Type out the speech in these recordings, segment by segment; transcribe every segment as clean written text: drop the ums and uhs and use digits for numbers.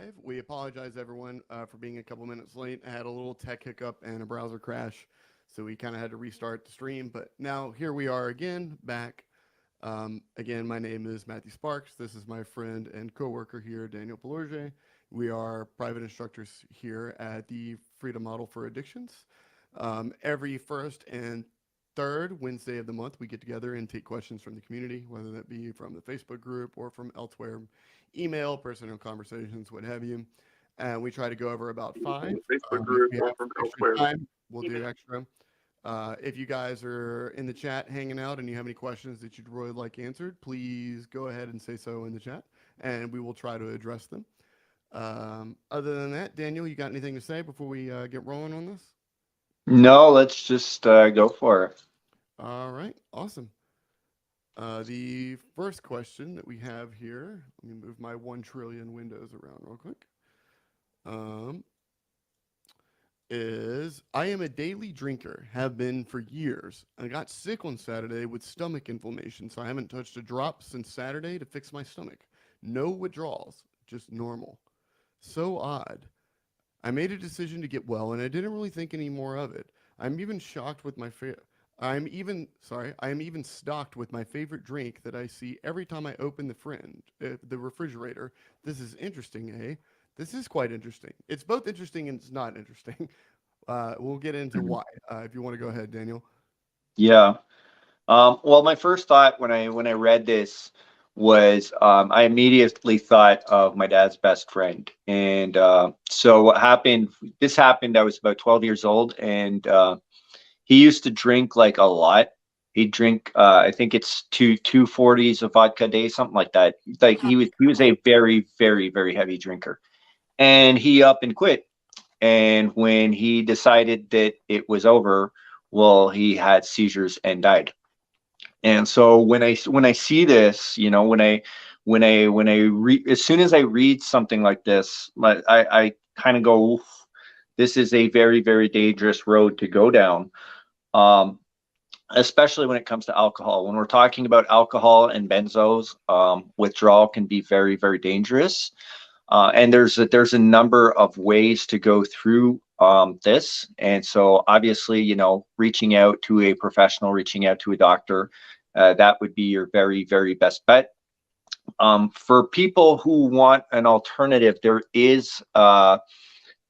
live. We apologize, everyone, for being a couple minutes late. I had a little tech hiccup and a browser crash, so we kind of had to restart the stream. But now here we are again, back. Again, my name is Matthew Sparks. This is my friend and coworker here, Daniel Pelorge. We are private instructors here at the Freedom Model for Addictions. Every first and third Wednesday of the month, we get together and take questions from the community, whether that be from the Facebook group or from elsewhere, email, personal conversations, what have you. And we try to go over about five. From the Facebook If group we have or from extra elsewhere. time, we'll do extra. If you guys are in the chat hanging out and you have any questions that you'd really like answered, please go ahead and say so in the chat, and we will try to address them. Other than that, Daniel, you got anything to say before we get rolling on this? No, let's just go for it. All right, awesome. The first question that we have here, let me move my 1 trillion windows around real quick. Is I am a daily drinker, have been for years. I got sick on Saturday with stomach inflammation, so I haven't touched a drop since Saturday to fix my stomach. No withdrawals, just normal. So odd. I made a decision to get well, and I didn't really think any more of it. I'm even shocked with my I am even stocked with my favorite drink that I see every time I open the refrigerator. This is interesting, eh? This is quite interesting. It's both interesting and it's not interesting. We'll get into why. If you want to go ahead, Daniel. Yeah. Well, my first thought when I read this was I immediately thought of my dad's best friend, and so what happened? This happened. I was about 12 years old, and he used to drink like a lot. He'd drink, I think it's 240s of vodka a day, something like that. Like he was a very, very, very heavy drinker, and he up and quit. And when he decided that it was over, well, he had seizures and died. And so when I see this, as soon as I read something like this, I kind of go, "Oof, this is a very, very dangerous road to go down." Um, Especially when it comes to alcohol. When we're talking about alcohol and benzos, withdrawal can be very, very dangerous. And there's a number of ways to go through this. And so obviously, reaching out to a professional, reaching out to a doctor, that would be your very, very best bet. For people who want an alternative, there is a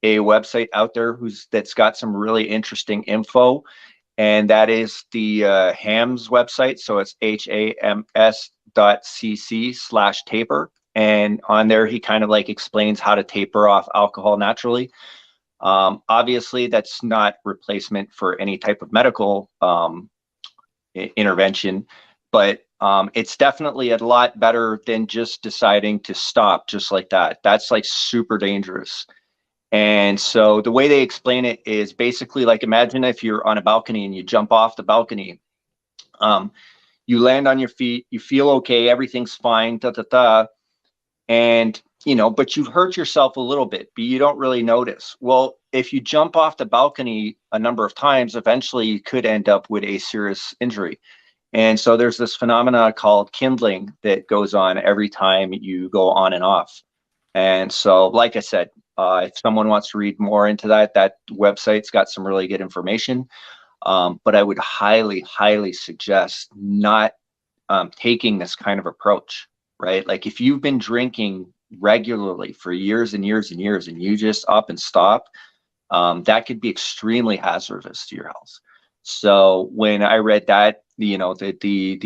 website out there that's got some really interesting info, and that is the HAMS website. So it's HAMS.cc/taper. And on there, he kind of like explains how to taper off alcohol naturally. Obviously, that's not replacement for any type of medical intervention, but it's definitely a lot better than just deciding to stop just like that. That's like super dangerous. And so the way they explain it is basically like, imagine if you're on a balcony and you jump off the balcony. You land on your feet, you feel okay, everything's fine, and but you've hurt yourself a little bit, but you don't really notice. Well, if you jump off the balcony a number of times, eventually you could end up with a serious injury. And so there's this phenomena called kindling that goes on every time you go on and off. And so, like I said, if someone wants to read more into that, that website's got some really good information. But I would highly, highly suggest not taking this kind of approach, right? Like if you've been drinking regularly for years and years and years, and you just up and stop, that could be extremely hazardous to your health. So when I read that, the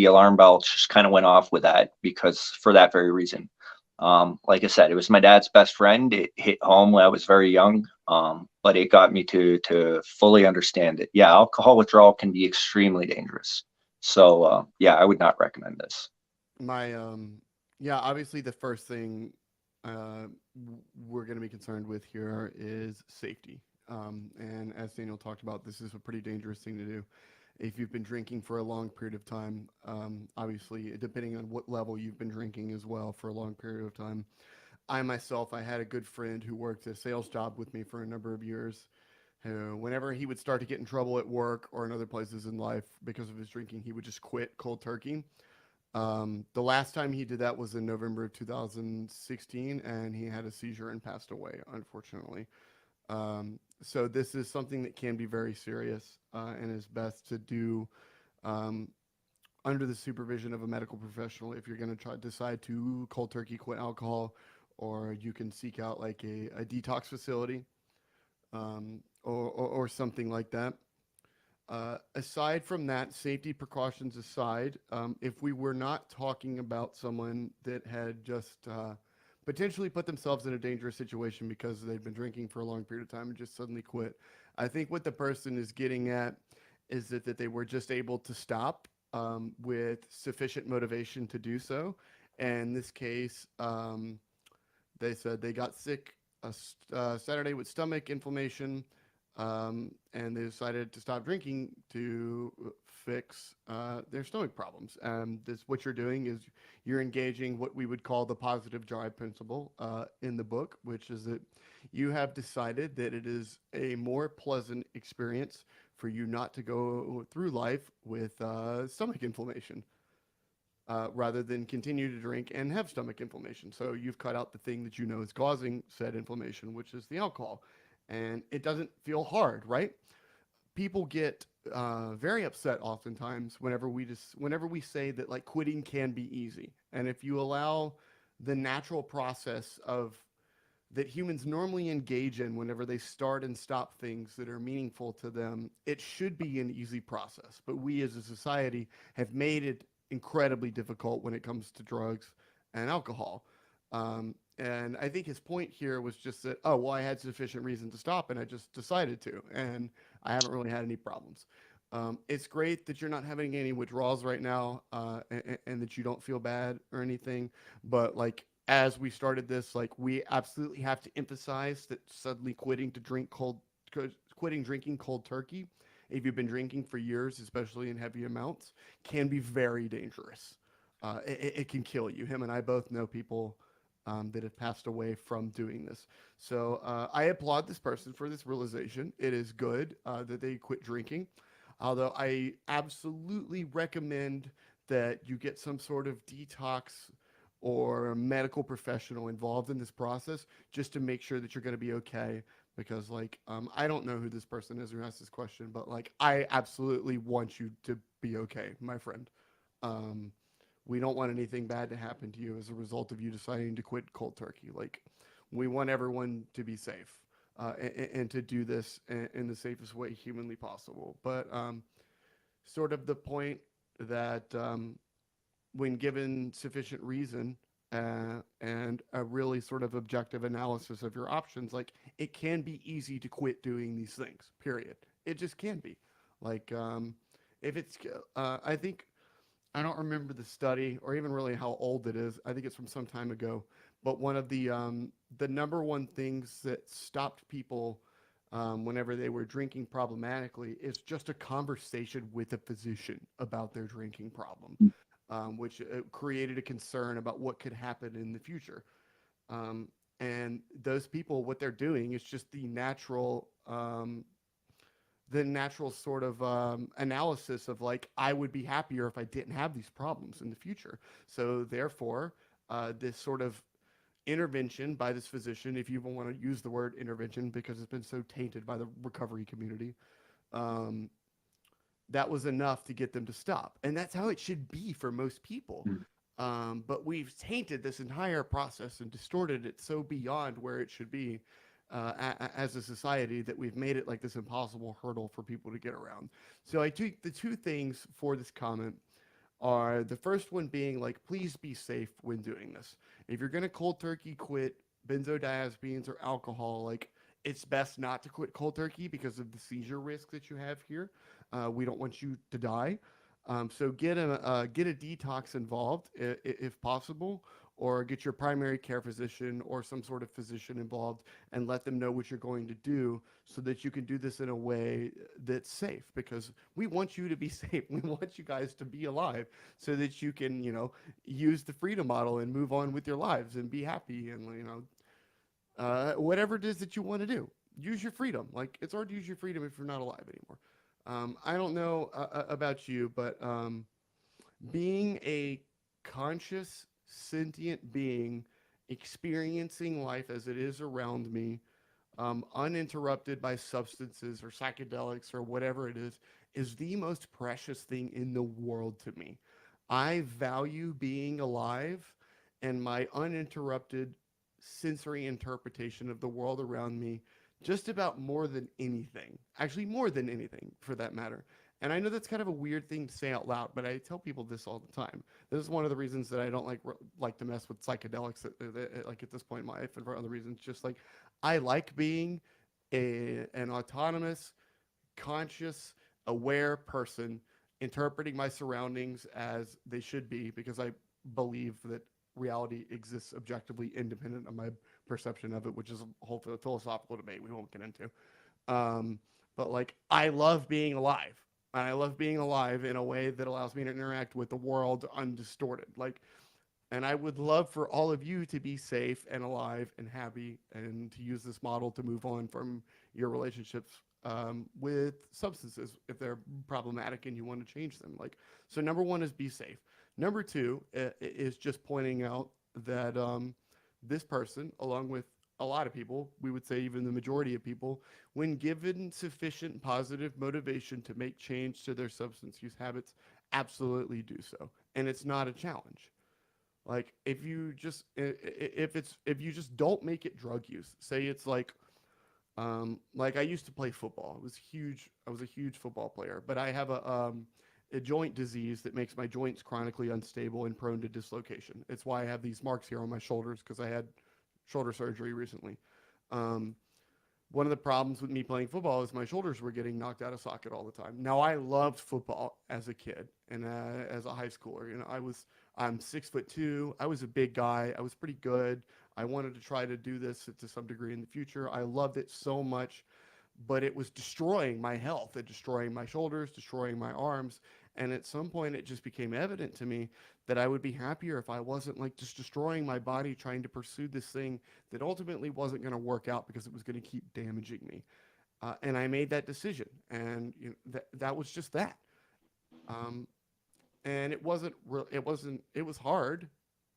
alarm bell just kind of went off with that, because for that very reason. Like I said, it was my dad's best friend. It hit home when I was very young, but it got me to fully understand it. Yeah, alcohol withdrawal can be extremely dangerous. So yeah, I would not recommend this. My yeah, obviously the first thing we're going to be concerned with here is safety. And as Daniel talked about, this is a pretty dangerous thing to do. If you've been drinking for a long period of time, obviously, depending on what level you've been drinking as well for a long period of time. I had a good friend who worked a sales job with me for a number of years. Who, whenever he would start to get in trouble at work or in other places in life because of his drinking, he would just quit cold turkey. The last time he did that was in November of 2016, and he had a seizure and passed away, unfortunately. So this is something that can be very serious, and is best to do um, under the supervision of a medical professional if you're going to try decide to cold turkey quit alcohol, or you can seek out like a detox facility, or something like that. Aside from that, safety precautions aside, if we were not talking about someone that had just potentially put themselves in a dangerous situation because they've been drinking for a long period of time and just suddenly quit, I think what the person is getting at is that they were just able to stop with sufficient motivation to do so. And in this case, they said they got sick Saturday with stomach inflammation, and they decided to stop drinking to fix their stomach problems. This what you're doing is you're engaging what we would call the positive drive principle in the book, which is that you have decided that it is a more pleasant experience for you not to go through life with stomach inflammation, rather than continue to drink and have stomach inflammation. So you've cut out the thing that you know is causing said inflammation, which is the alcohol. And it doesn't feel hard, right? People get very upset oftentimes whenever we say that like quitting can be easy. And if you allow the natural process of that humans normally engage in whenever they start and stop things that are meaningful to them, it should be an easy process. But we as a society have made it incredibly difficult when it comes to drugs and alcohol. And I think his point here was just that, oh, well, I had sufficient reason to stop and I just decided to. And I haven't really had any problems. It's great that you're not having any withdrawals right now, and that you don't feel bad or anything. But like as we started this, like we absolutely have to emphasize that suddenly quitting drinking cold turkey, if you've been drinking for years, especially in heavy amounts, can be very dangerous. It can kill you. Him and I both know people that have passed away from doing this. So I applaud this person for this realization. It is good that they quit drinking. Although I absolutely recommend that you get some sort of detox or a medical professional involved in this process just to make sure that you're going to be okay. Because, like, I don't know who this person is who asked this question, but, like, I absolutely want you to be okay, my friend. Um, we don't want anything bad to happen to you as a result of you deciding to quit cold turkey. Like, we want everyone to be safe, and to do this in the safest way humanly possible. But sort of the point that when given sufficient reason and a really sort of objective analysis of your options, like it can be easy to quit doing these things. Period. It just can be. Like if it's, I think I don't remember the study or even really how old it is. I think it's from some time ago. But one of the number one things that stopped people whenever they were drinking problematically is just a conversation with a physician about their drinking problem, which created a concern about what could happen in the future. And those people, what they're doing is just the natural sort of analysis of like, I would be happier if I didn't have these problems in the future. So therefore, this sort of intervention by this physician, if you even want to use the word intervention because it's been so tainted by the recovery community, um, that was enough to get them to stop. And that's how it should be for most people. But we've tainted this entire process and distorted it so beyond where it should be, as a society, that we've made it like this impossible hurdle for people to get around. So I think the two things for this comment are the first one being like, please be safe when doing this. If you're going to cold turkey quit benzodiazepines or alcohol, like it's best not to quit cold turkey because of the seizure risk that you have here. We don't want you to die. So get a detox involved if possible, or get your primary care physician or some sort of physician involved and let them know what you're going to do so that you can do this in a way that's safe, because we want you to be safe. We want you guys to be alive so that you can, use the freedom model and move on with your lives and be happy and, whatever it is that you want to do. Use your freedom. Like, it's hard to use your freedom if you're not alive anymore. I don't know about you, but being a conscious, sentient being experiencing life as it is around me, uninterrupted by substances or psychedelics or whatever it is the most precious thing in the world to me. I value being alive and my uninterrupted sensory interpretation of the world around me just about more than anything. Actually, more than anything for that matter. And I know that's kind of a weird thing to say out loud, but I tell people this all the time. This is one of the reasons that I don't like to mess with psychedelics like at this point in my life, and for other reasons. Just like I like being an autonomous, conscious, aware person interpreting my surroundings as they should be because I believe that reality exists objectively independent of my perception of it, which is a whole philosophical debate we won't get into. Um, but like, I love being alive. And I love being alive in a way that allows me to interact with the world undistorted. Like, and I would love for all of you to be safe and alive and happy and to use this model to move on from your relationships with substances if they're problematic and you want to change them. Like, so number one is be safe. Number two is just pointing out that this person, along with a lot of people, we would say even the majority of people, when given sufficient positive motivation to make change to their substance use habits, absolutely do so. And it's not a challenge. Like if you just if you just don't make it drug use, say it's like I used to play football. It was huge. I was a huge football player, but I have a joint disease that makes my joints chronically unstable and prone to dislocation. It's why I have these marks here on my shoulders because I had shoulder surgery recently. Um, One of the problems with me playing football is my shoulders were getting knocked out of socket all the time. Now I loved football as a kid and as a high schooler. You know, I'm 6'2". I was a big guy. I was pretty good. I wanted to try to do this to some degree in the future. I loved it so much, but it was destroying my health and destroying my shoulders, destroying my arms. And at some point, it just became evident to me that I would be happier if I wasn't like just destroying my body trying to pursue this thing that ultimately wasn't going to work out because it was going to keep damaging me. And I made that decision, and you know, that was just that. Um, and it was hard,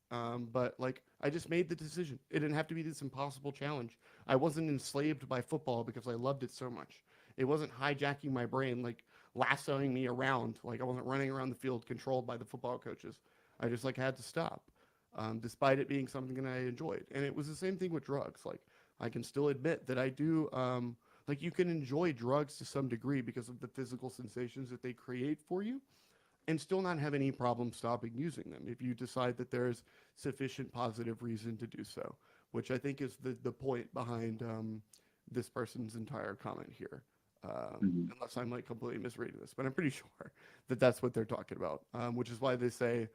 but like I just made the decision. It didn't have to be this impossible challenge. I wasn't enslaved by football because I loved it so much. It wasn't hijacking my brain, like lassoing me around. Like I wasn't running around the field controlled by the football coaches. I just like had to stop, despite it being something that I enjoyed. And it was the same thing with drugs. Like I can still admit that I do. Like you can enjoy drugs to some degree because of the physical sensations that they create for you and still not have any problem stopping using them if you decide that there's sufficient positive reason to do so, which I think is the point behind this person's entire comment here. Mhm. Unless I'm like completely misreading this, but I'm pretty sure that that's what they're talking about, which is why they say,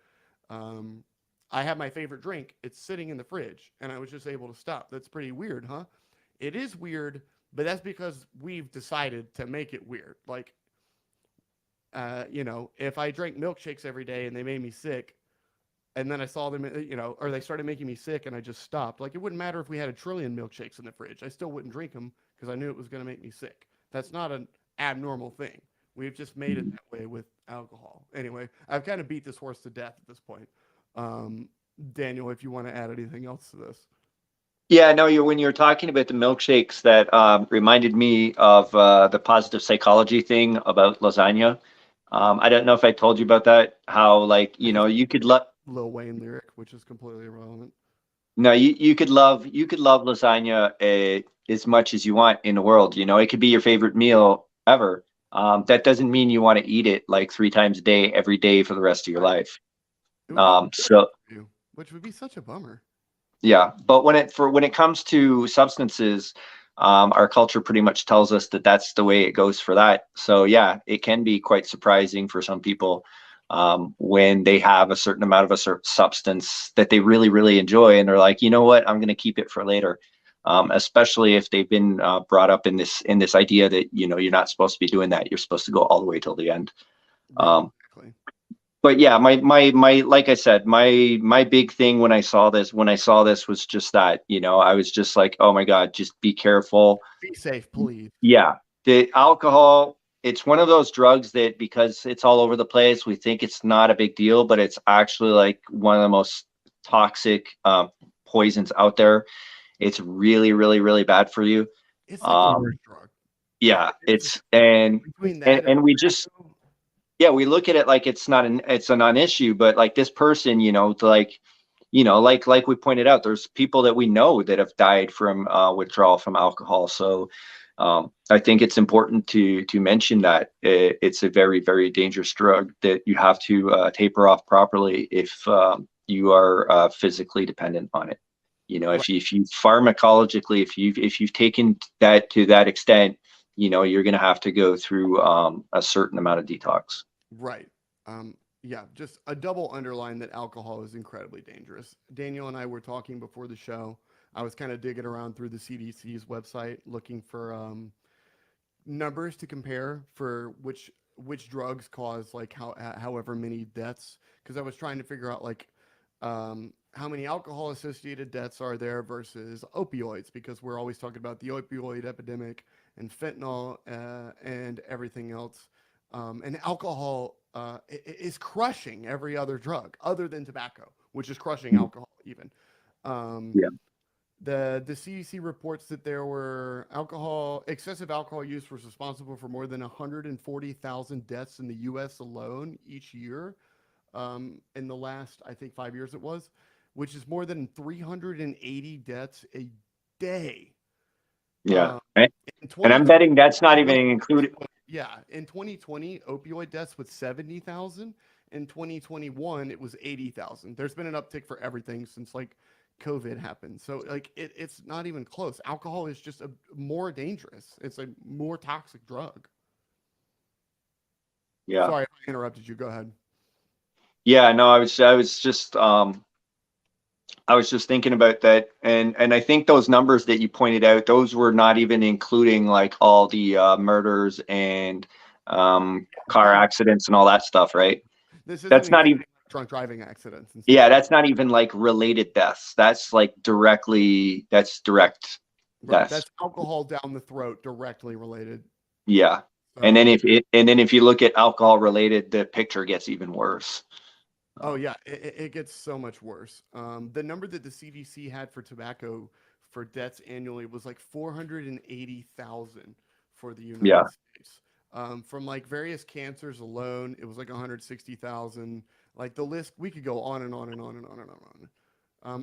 um, I have my favorite drink, it's sitting in the fridge, and I was just able to stop. That's pretty weird, huh? It is weird, but that's because we've decided to make it weird. Like, you know, if I drank milkshakes every day and they made me sick, and then I saw them, you know, or they started making me sick and I just stopped. Like, it wouldn't matter if we had a trillion milkshakes in the fridge. I still wouldn't drink them because I knew it was going to make me sick. That's not an abnormal thing. We've just made it Mhm. that way with alcohol. Anyway, I've kind of beat this horse to death at this point. Um, Daniel, if you want to add anything else to this. Yeah, no, you when you're talking about the milkshakes, that reminded me of the positive psychology thing about lasagna. I don't know if I told you about that. How like I just you could love Lil Wayne lyric, which is completely irrelevant. no you could love lasagna as much as you want in the world. You know, it could be your favorite meal ever. That doesn't mean you want to eat it like 3 times a day, every day for the rest of your Right. life. It would be delicious So for you, which would be such a bummer. yeah, but when it comes to substances, our culture pretty much tells us that that's the way it goes for that. So yeah, it can be quite surprising for some people when they have a certain amount of a certain substance that they really really enjoy, and they're like, you know what, I'm going to keep it for later. Especially if they've been brought up in this idea that you know you're not supposed to be doing that. You're supposed to go all the way till the end. Right, Um, exactly. but yeah, my like I said, my big thing when I saw this was just that, you know, I was just like, oh my God, just be careful. Be safe, please. Yeah, the alcohol. it's one of those drugs that, because it's all over the place, we think it's not a big deal, but it's actually like one of the most toxic poisons out there. It's really, really, really bad for you. It's like the Um, worst drug. yeah, It's it's and between and that and and we just tobacco. yeah, we look at it like it's a non-issue, but like this person, like like we pointed out, there's people that we know that have died from withdrawal from alcohol. So I think it's important to mention that it's a very, very dangerous drug that you have to taper off properly if you are physically dependent on it. Right. If you pharmacologically, if you've taken that to that extent, you're going to have to go through a certain amount of detox. Right. Yeah, just a double underline that alcohol is incredibly dangerous. Daniel and I were talking before the show. I was kind of digging around through the CDC's website looking for numbers to compare for which drugs cause like however many deaths, because I was trying to figure out like how many alcohol associated deaths are there versus opioids, because we're always talking about the opioid epidemic and fentanyl and everything else. And alcohol is crushing every other drug other than tobacco, which is crushing alcohol even. Um, Yeah. the CDC reports that there were excessive alcohol use was responsible for more than 140,000 deaths in the U.S. alone each year. In the last, I think, 5 years it was, which is more than 380 deaths a day. Yeah. Um, in And I'm 2020, betting that's not even opioid deaths included. yeah, in 2020, opioid deaths was 70,000. In 2021, it was 80,000. There's been an uptick for everything since like COVID happened. So like it's not even close. Alcohol is just a more dangerous. It's a more toxic drug. Yeah. Sorry if I interrupted you. Go ahead. Yeah, no, I was just thinking about that, and I think those numbers that you pointed out, those were not even including like all the murders and car This is accidents and all that stuff, right? this isn't That's not even including drunk driving accidents and stuff Yeah, like that's not even like related deaths. That's direct right. deaths. That's alcohol down the throat directly related. Yeah. And then So if you look at alcohol related, the picture gets even worse. oh yeah, it gets so much worse. The number that the CDC had for tobacco for deaths annually was like 480,000 for the Yeah. United States. From like various cancers alone, it was like 160,000. Like the list, we could go on and on and on and on and on.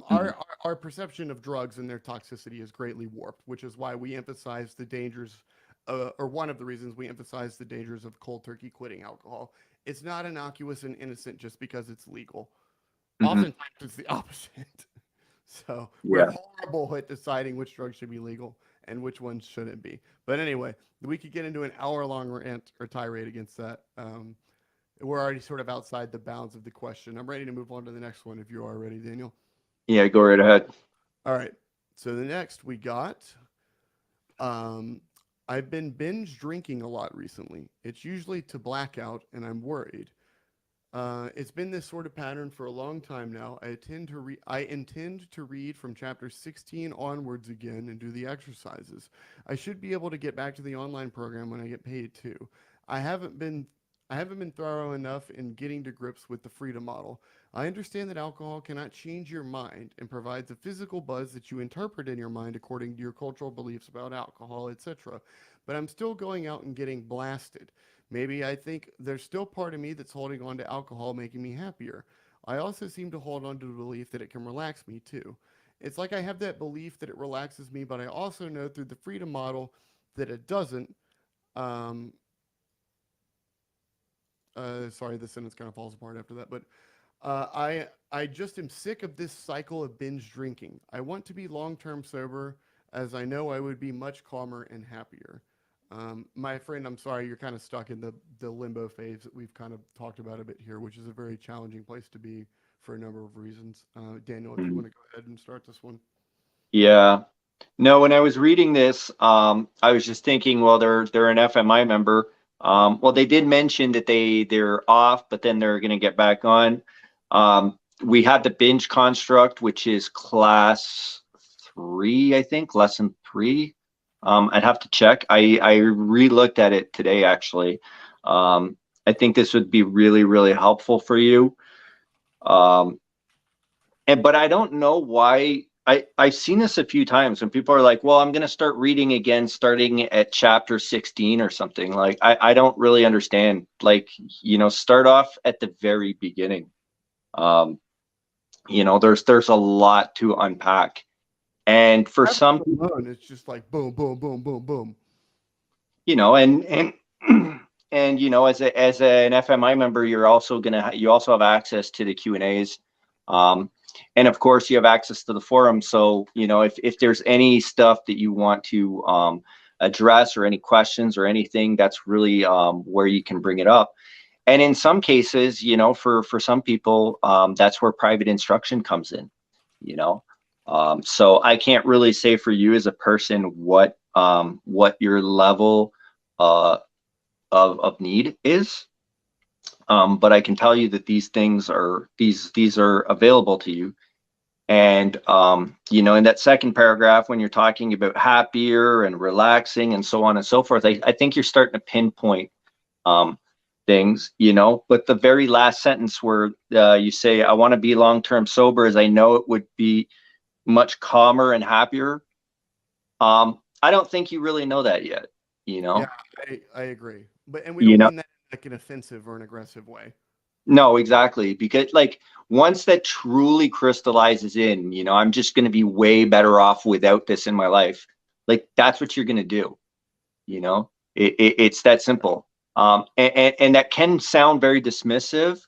Mhm. Our perception of drugs and their toxicity is greatly warped, which is why we emphasize the dangers, or one of the reasons we emphasize the dangers of cold turkey quitting alcohol. It's not innocuous and innocent just because it's legal. Mhm. Oftentimes it's the opposite. So we're Yeah. horrible at deciding which drugs should be legal and which ones shouldn't be. But anyway, we could get into an hour-long rant or tirade against that. We're already sort of outside the bounds of the question. I'm ready to move on to the next one if you are ready, Daniel. Yeah, go right ahead. All right. So the next we got, um, I've been binge drinking a lot recently. It's usually to blackout, and I'm worried. It's been this sort of pattern for a long time now. I intend to read from chapter 16 onwards again and do the exercises. I should be able to get back to the online program when I get paid too. I haven't been I haven't been thorough enough in getting to grips with the freedom model. I understand that alcohol cannot change your mind and provides a physical buzz that you interpret in your mind according to your cultural beliefs about alcohol, etc. But I'm still going out and getting blasted. Maybe I think there's still part of me that's holding on to alcohol making me happier. I also seem to hold on to the belief that it can relax me too. It's like I have that belief that it relaxes me, but I also know through the freedom model that it doesn't. Um, sorry, the sentence kind of falls apart after that, but I just am sick of this cycle of binge drinking. I want to be long term sober, as I know I would be much calmer and happier. My friend, I'm sorry, you're kind of stuck in the limbo phase that we've kind of talked about a bit here, which is a very challenging place to be for a number of reasons. Daniel, if you Mhm. want to go ahead and start this one. Yeah. No, when I was reading this, I was just thinking, well, they're an FMI member. Well, they did mention that they're off, but then they're going to get back on. We had the binge construct, which is class 3, I think, lesson 3. I'd have to check. I re-looked at it today actually. I think this would be really, really helpful for you. Um, but I don't know why. I've seen this a few times when people are like, "Well, I'm going to start reading again, starting at chapter 16 or something." Like, I don't really understand. Like, start off at the very beginning. Um, there's a lot to unpack, and for some, Chapters alone, it's just like boom, boom, boom, boom, boom. and and as an FMI member, you also have access to the Q&As. Um, and of course you have access to the forum. So, if there's any stuff that you want to address, or any questions or anything, that's really where you can bring it up. And in some cases, for some people, that's where private instruction comes in, you know. So I can't really say for you as a person what your level uh, of need is. But I can tell you that these are available to you. And in that second paragraph, when you're talking about happier and relaxing and so on and so forth, I think you're starting to pinpoint um, things. But the very last sentence where you say, "I want to be long-term sober, as I know it would be much calmer and happier." I don't think you really know that yet. You Yeah, know, I agree. And we you don't know. mean that in like an offensive or an aggressive way. No, exactly. Because like once that truly crystallizes in, I'm just going to be way better off without this in my life. Like that's what you're going to do. It's that simple. And that can sound very dismissive.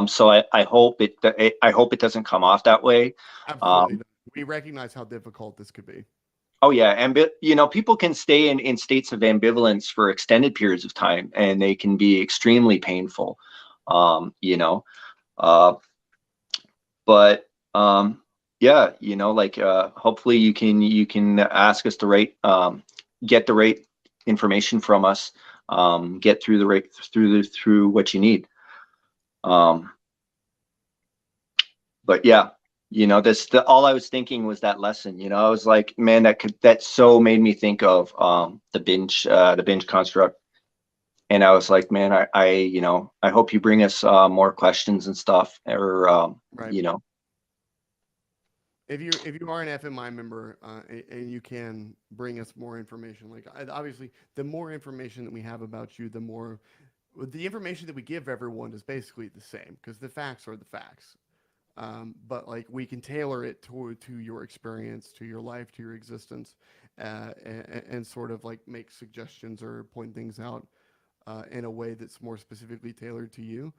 So I hope it doesn't come off that way. Absolutely. Um, We recognize how difficult this could be. oh yeah. And people can stay in states of ambivalence for extended periods of time, and they can be extremely painful. Um, you know, uh, but yeah, like hopefully you can ask us the right get the right information from us, get through the right through what you need. um but yeah, all I was thinking was that lesson. I was like, man, that so made me think of the binge construct. And I was like, man, I hope you bring us more questions and stuff, or Right. If you are an FMI member, and you can bring us more information, like obviously the more information that we have about you, the information that we give everyone is basically the same because the facts are the facts. But like we can tailor it to your experience, to your life, to your existence, and sort of like make suggestions or point things out in a way that's more specifically tailored to you.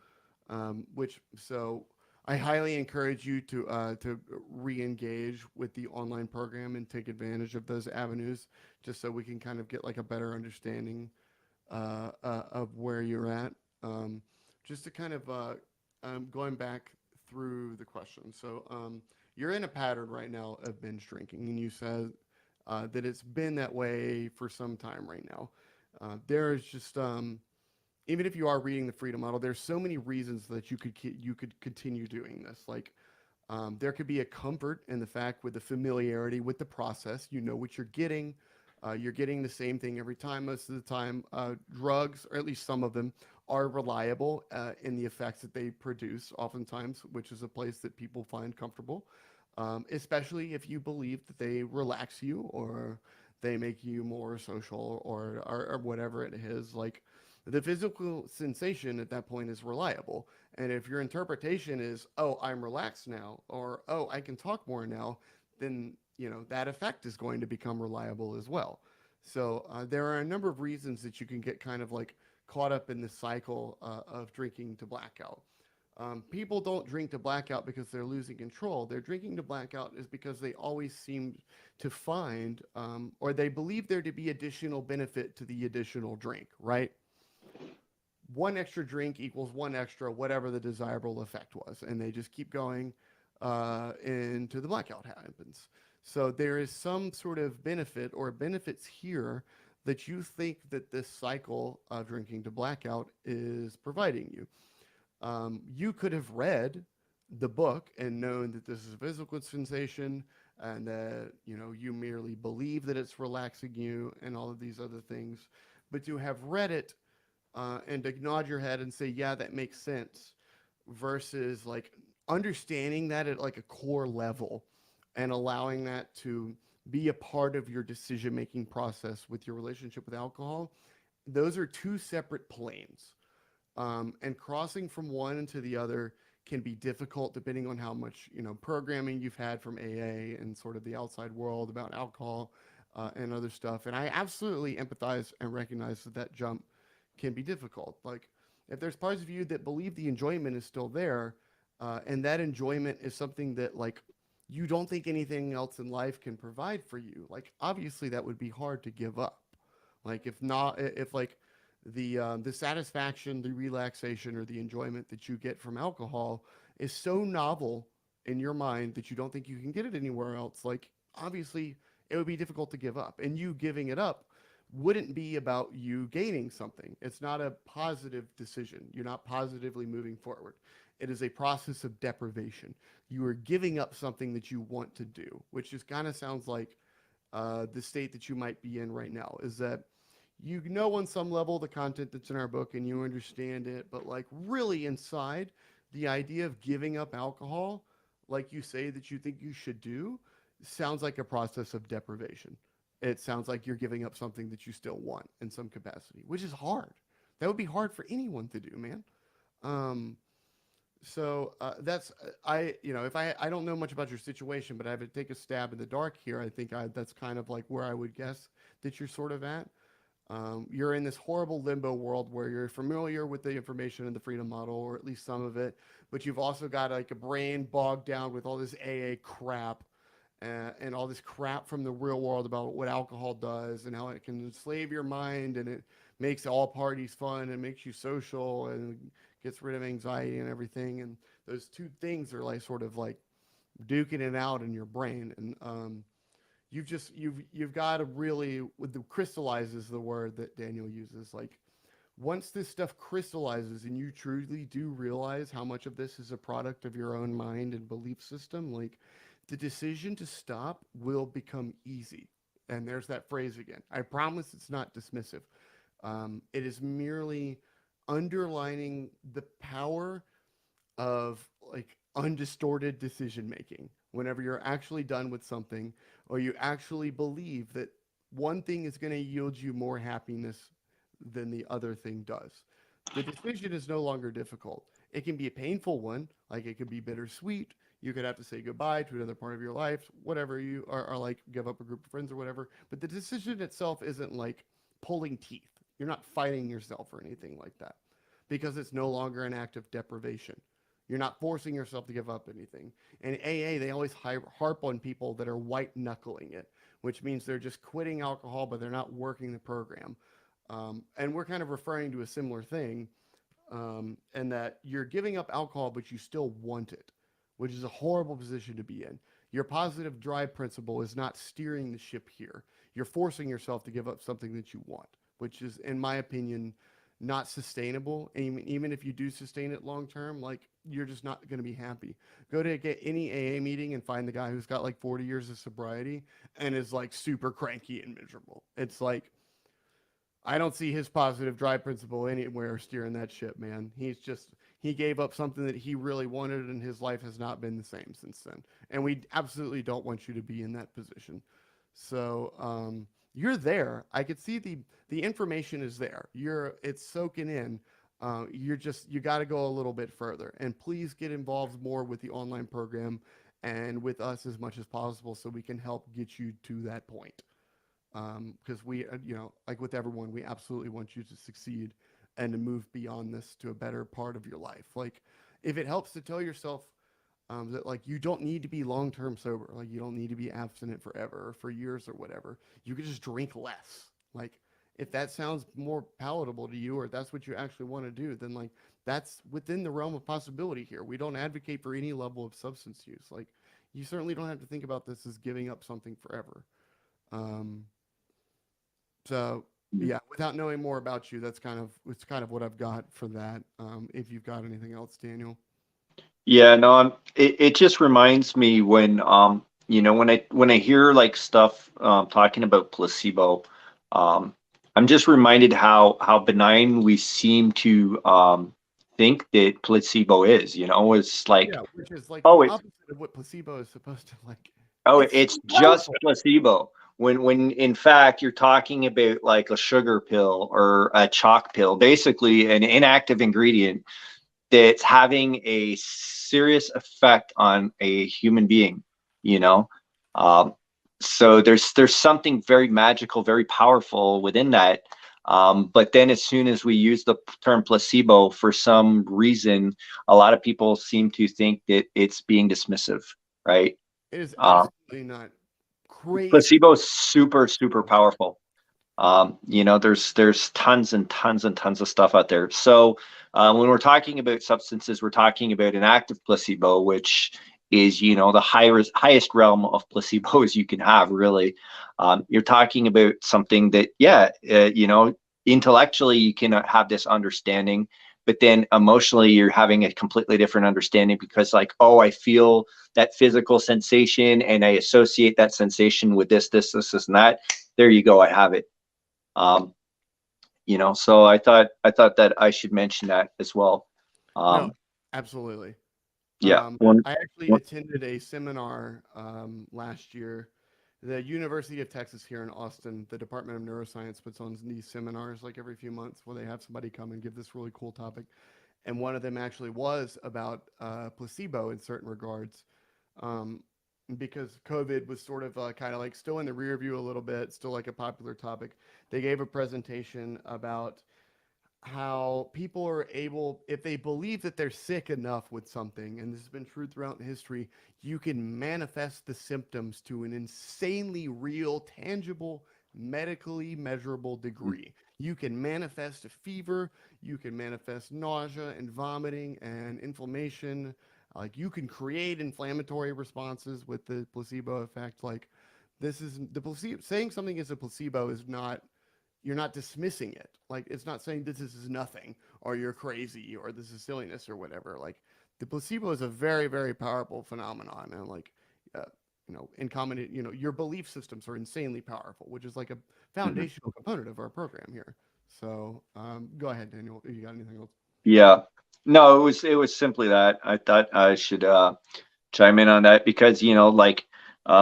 Which so I highly encourage you to re-engage with the online program and take advantage of those avenues, just so we can kind of get like a better understanding of where you're at. Just to kind of going back through the question. So you're in a pattern right now of binge drinking, and you said that it's been that way for some time right now. There is just even if you are reading the freedom model, there's so many reasons that you could continue doing this. Like there could be a comfort in the fact with the familiarity with the process. You know what you're getting. You're getting the same thing every time. Most of the time, drugs, or at least some of them, are reliable in the effects that they produce, oftentimes, which is a place that people find comfortable, especially if you believe that they relax you or they make you more social or whatever it is. Like the physical sensation at that point is reliable. And if your interpretation is, oh, I'm relaxed now, or oh, I can talk more now, then that effect is going to become reliable as well. So there are a number of reasons that you can get kind of like caught up in this cycle of drinking to blackout. People don't drink to blackout because they're losing control. They're drinking to blackout is because they always seem to find, or they believe there to be additional benefit to the additional drink, right? One extra drink equals one extra, whatever the desirable effect was. And they just keep going into the blackout happens. So there is some sort of benefit or benefits here that you think that this cycle of drinking to blackout is providing you. You could have read the book and known that this is a physical sensation and that you merely believe that it's relaxing you and all of these other things, but to have read it and to nod your head and say, yeah, that makes sense, versus like understanding that at like a core level and allowing that to be a part of your decision making process with your relationship with alcohol. Those are two separate planes. And crossing from one into the other can be difficult depending on how much programming you've had from AA and sort of the outside world about alcohol and other stuff. And I absolutely empathize and recognize that that jump can be difficult. Like if there's parts of you that believe the enjoyment is still there, and that enjoyment is something that like you don't think anything else in life can provide for you, like obviously that would be hard to give up. Like if not, if like the satisfaction, the relaxation, or the enjoyment that you get from alcohol is so novel in your mind that you don't think you can get it anywhere else, like obviously it would be difficult to give up. And you giving it up wouldn't be about you gaining something. It's not a positive decision. You're not positively moving forward. It is a process of deprivation. You are giving up something that you want to do, which just kind of sounds like the state that you might be in right now. Is that on some level the content that's in our book and you understand it, but like really inside, the idea of giving up alcohol, like you say that you think you should do, sounds like a process of deprivation. It sounds like you're giving up something that you still want in some capacity, which is hard. That would be hard for anyone to do, man. Um, that's if I don't know much about your situation, but I have to take a stab in the dark here. I think that's kind of like where I would guess that you're sort of at. You're in this horrible limbo world where you're familiar with the information in the freedom model, or at least some of it, but you've also got like a brain bogged down with all this AA crap and all this crap from the real world about what alcohol does and how it can enslave your mind and it makes all parties fun and makes you social and gets rid of anxiety and everything. And those two things are like sort of like duking it out in your brain. And you've got to really with the crystallizes the word that Daniel uses. Like once this stuff crystallizes and you truly do realize how much of this is a product of your own mind and belief system, like the decision to stop will become easy. And there's that phrase again. I promise it's not dismissive. It is merely underlining the power of like undistorted decision making whenever you're actually done with something or you actually believe that one thing is going to yield you more happiness than the other thing does. The decision is no longer difficult. It can be a painful one, like it could be bittersweet. You could have to say goodbye to another part of your life, whatever you are like, give up a group of friends or whatever. But the decision itself isn't like pulling teeth. You're not fighting yourself or anything like that because it's no longer an act of deprivation. You're not forcing yourself to give up anything. And AA, they always harp on people that are white knuckling it, which means they're just quitting alcohol, but they're not working the program. And we're kind of referring to a similar thing, and that you're giving up alcohol, but you still want it, which is a horrible position to be in. Your positive drive principle is not steering the ship here. You're forcing yourself to give up something that you want, which is, in my opinion, not sustainable. And even if you do sustain it long term, like you're just not going to be happy. Go to get any AA meeting and find the guy who's got like 40 years of sobriety and is like super cranky and miserable. It's like, I don't see his positive drive principle anywhere steering that ship, man. He gave up something that he really wanted and his life has not been the same since then. And we absolutely don't want you to be in that position. So, you're there. I could see the information is there. It's soaking in. You got to go a little bit further, and please get involved more with the online program and with us as much as possible, so we can help get you to that point. Because we, like with everyone, we absolutely want you to succeed and to move beyond this to a better part of your life. Like, if it helps to tell yourself that like you don't need to be long term sober, like you don't need to be abstinent forever or for years or whatever. You could just drink less. Like if that sounds more palatable to you, or if that's what you actually want to do, then like that's within the realm of possibility here. We don't advocate for any level of substance use. Like you certainly don't have to think about this as giving up something forever. Um, so yeah, without knowing more about you, it's kind of what I've got for that. If you've got anything else, Daniel. Yeah, no, it just reminds me when you know, when I hear like stuff talking about placebo, I'm just reminded how benign we seem to think that placebo is. You know, it's like, Yeah, which is like oh, the it's opposite of what placebo is supposed to like. oh, It's it's so just powerful. placebo. When in fact you're talking about like a sugar pill or a chalk pill, basically an inactive ingredient that's having a serious effect on a human being, you know. Um, so there's something very magical, very powerful within that. But then as soon as we use the term placebo, for some reason, a lot of people seem to think that it's being dismissive, right? It is Uh, absolutely not crazy. Placebo is super, super powerful. You know, there's tons and tons and tons of stuff out there. So when we're talking about substances, we're talking about an active placebo, which is, you know, the highest realm of placebos you can have, really. You're talking about something that, yeah, you know, intellectually you can have this understanding, but then emotionally you're having a completely different understanding because, like, oh, I feel that physical sensation and I associate that sensation with this, and that. There you go, I have it. Um, you know, so I thought that I should mention that as well. No, Um, absolutely. yeah, one, I actually one, attended a seminar last year. The University of Texas here in Austin, the Department of Neuroscience puts on these seminars like every few months where they have somebody come and give this really cool topic. And one of them actually was about placebo in certain regards, um, because COVID was sort of kind of like still in the rear view a little bit, still like a popular topic. They gave a presentation about how people are able, if they believe that they're sick enough with something, and this has been true throughout history, you can manifest the symptoms to an insanely real, tangible, medically measurable degree. You can manifest a fever, you can manifest nausea and vomiting and inflammation. Like you can create inflammatory responses with the placebo effect. Like this is the placebo. Saying something is a placebo is not, you're not dismissing it. Like it's not saying this is nothing or you're crazy or this is silliness or whatever. Like the placebo is a very, very powerful phenomenon. And like, uh, in common, your belief systems are insanely powerful, which is like a mhm. foundational component of our program here. So go ahead, Daniel. You got anything else? Yeah. No, it was simply that I thought I should chime in on that because, you know, like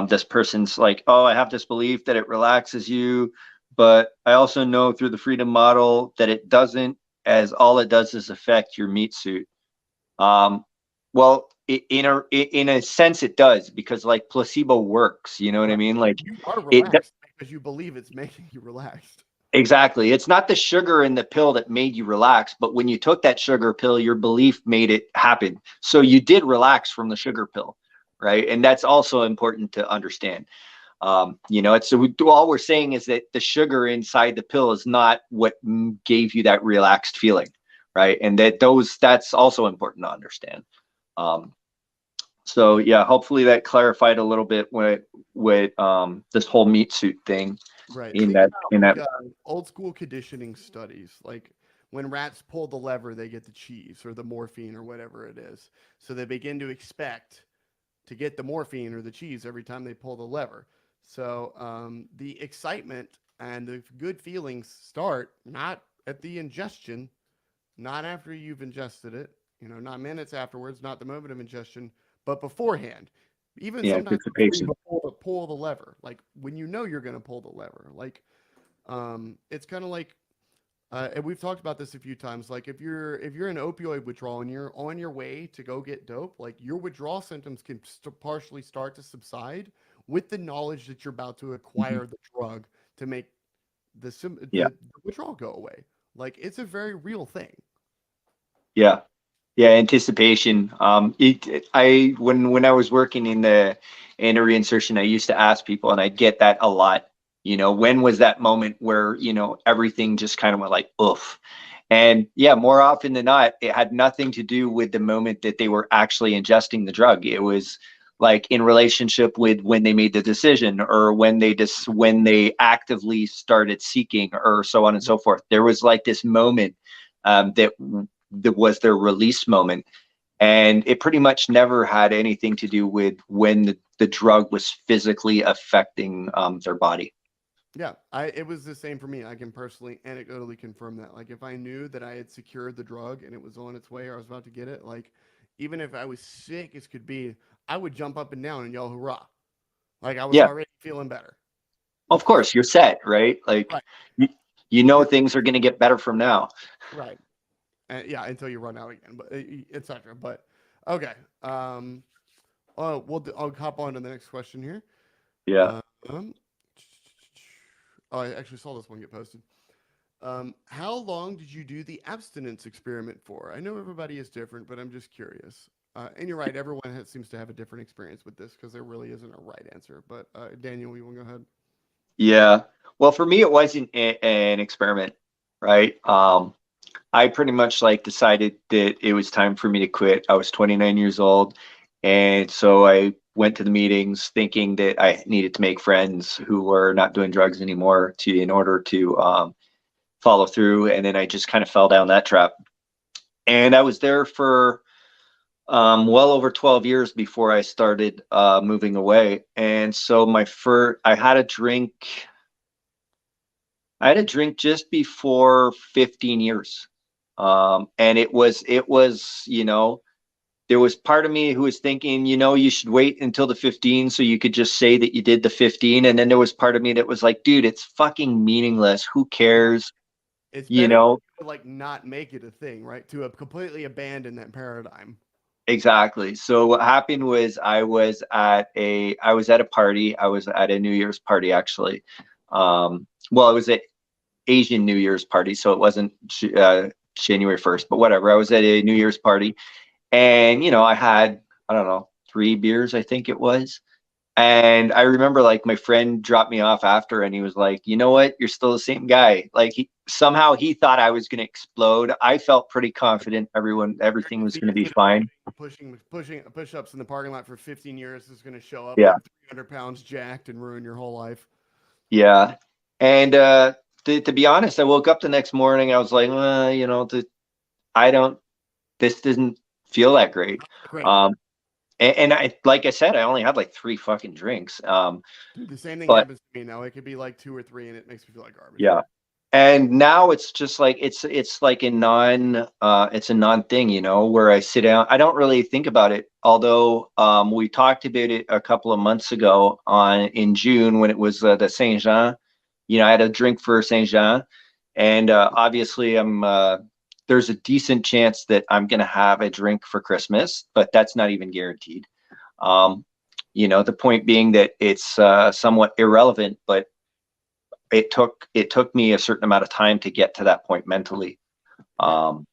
this person's like, oh, I have this belief that it relaxes you, but I also know through the freedom model that it doesn't, as all it does is affect your meat suit. Um, well, in a sense, it does because like placebo works. You know what I Right. mean? Like You are it relaxed because you believe it's making you relaxed. exactly. It's not the sugar in the pill that made you relax, but when you took that sugar pill, your belief made it happen. So you did relax from the sugar pill, right? And that's also important to understand. You know, it's so all we're saying is that the sugar inside the pill is not what gave you that relaxed feeling, right? And that's also important to understand. Um, So yeah, hopefully that clarified a little bit what this whole meat suit thing Right. in Think that about in like that. old school conditioning studies. Like when rats pull the lever, they get the cheese or the morphine or whatever it is. So they begin to expect to get the morphine or the cheese every time they pull the lever. So the excitement and the good feelings start not at the ingestion, not after you've ingested it, not minutes afterwards, not the moment of ingestion, but beforehand. Even Yeah, sometimes before you anticipation. pull the lever, like when you know you're going to pull the lever. Like it's kind of like, and we've talked about this a few times. Like if you're in opioid withdrawal and you're on your way to go get dope, like your withdrawal symptoms can partially start to subside with the knowledge that you're about to Mhm. acquire the drug to make Yeah, the withdrawal go away. Like it's a very real thing. yeah, yeah. Anticipation. I when I was working in the in a reinsertion, I used to ask people, and I'd get that a lot. You know, when was that moment where you know everything just kind of went like oof? And yeah, more often than not, it had nothing to do with the moment that they were actually ingesting the drug. It was like in relationship with when they made the decision or when they actively started seeking or so on and so forth. There was like this moment that was their release moment. And it pretty much never had anything to do with when the drug was physically affecting their body. Yeah, it was the same for me. I can personally anecdotally confirm that. Like if I knew that I had secured the drug and it was on its way or I was about to get it, like even if I was sick as could be, I would jump up and down and yell hurrah. Like I was Yeah, already feeling better. of course, you're set, right? Like Right. you, you know It, things are going to get better from now. right. Yeah, until you run out again, but etc. But okay. I'll hop on to the next question here. Yeah. Um, oh, I actually saw this one get posted. How long did you do the abstinence experiment for? I know everybody is different, but I'm just curious. And you're right, everyone seems to have a different experience with this because there really isn't a right answer. But Daniel, you want to go ahead? Yeah. Well, for me, it wasn't an experiment, right? I pretty much like decided that it was time for me to quit. I was 29 years old. And so I went to the meetings thinking that I needed to make friends who were not doing drugs anymore to in order to follow through. And then I just kind of fell down that trap. And I was there for well over 12 years before I started moving away. And so I had a drink just before 15 years. And there was part of me who was thinking, you should wait until the 15 so you could just say that you did the 15. And then there was part of me that was like, dude, it's fucking meaningless. Who Right. cares? It's You better know, to like not make it a thing, right? To completely abandon that paradigm. exactly. So what happened was I was at a party. I was at a New Year's party actually. Well, it was an Asian New Year's party, so it wasn't January 1st, but whatever. I was at a New Year's party, and I had, I don't know, 3 beers, I think it was. And I remember like my friend dropped me off after and he was like, you know what? You're still the same guy. Like somehow he thought I was going to explode. I felt pretty confident Your everything was going to be defeated fine. pushing push-ups in the parking lot for 15 years is going to show up Yeah. like 300 pounds jacked and ruin your whole life. Yeah. And to be honest, I woke up the next morning. I was like, I don't, this didn't feel that great. Great. Um, and like I said, I only had like three fucking drinks. Dude, the same thing But happens to me now. It could be like two or three, and it makes me feel like garbage. yeah. And now it's just like it's like a non thing, where I sit down. I don't really think about it. Although we talked about it a couple of months ago on in June when it was the Saint Jean. I had a drink for Saint Jean, and obviously there's a decent chance that I'm gonna have a drink for Christmas, but that's not even guaranteed. Um, the point being that it's somewhat irrelevant, but it took me a certain amount of time to get to that point mentally. Right. Um,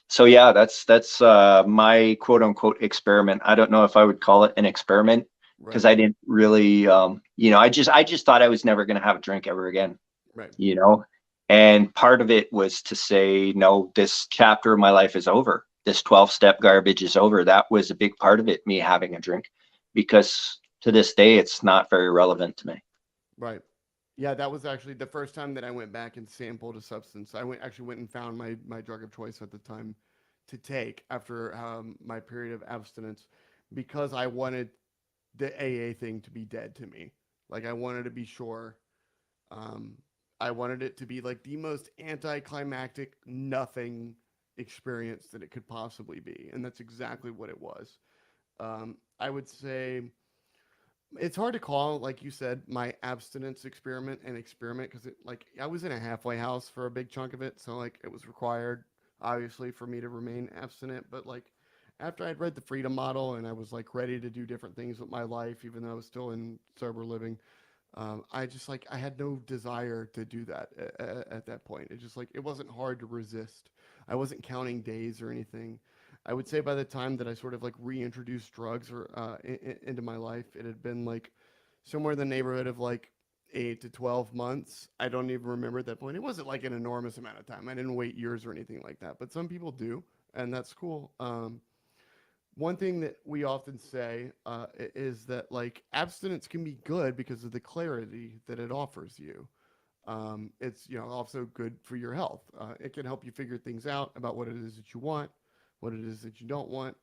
so yeah, that's my quote unquote experiment. I don't know if I would call it an experiment because Right. I didn't really, I just thought I was never going to have a drink ever again, Right. you know. And part of it was to say, no, this chapter of my life is over. This 12-step garbage is over. That was a big part of it, me having a drink, because to this day, it's not very relevant to me. Right. Yeah, that was actually the first time that I went back and sampled a substance. I went and found my drug of choice at the time to take after my period of abstinence because I wanted the AA thing to be dead to me. Like I wanted to be sure. Um, I wanted it to be like the most anticlimactic nothing experience that it could possibly be, and that's exactly what it was. I would say it's hard to call, like you said, my abstinence experiment an experiment because it like I was in a halfway house for a big chunk of it, so like it was required obviously for me to remain abstinent. But like after I'd read the Freedom Model and I was like ready to do different things with my life, even though I was still in sober living, I just like I had no desire to do that at that point. It just like it wasn't hard to resist. I wasn't counting days or anything. I would say by the time that I sort of like reintroduced drugs or into my life, it had been like somewhere in the neighborhood of like 8 to 12 months. I don't even remember at that point. It wasn't like an enormous amount of time. I didn't wait years or anything like that. But some people do, and that's cool. One thing that we often say is that like abstinence can be good because of the clarity that it offers you. It's also good for your health. It can help you figure things out about what it is that you want, what it is that you don't want.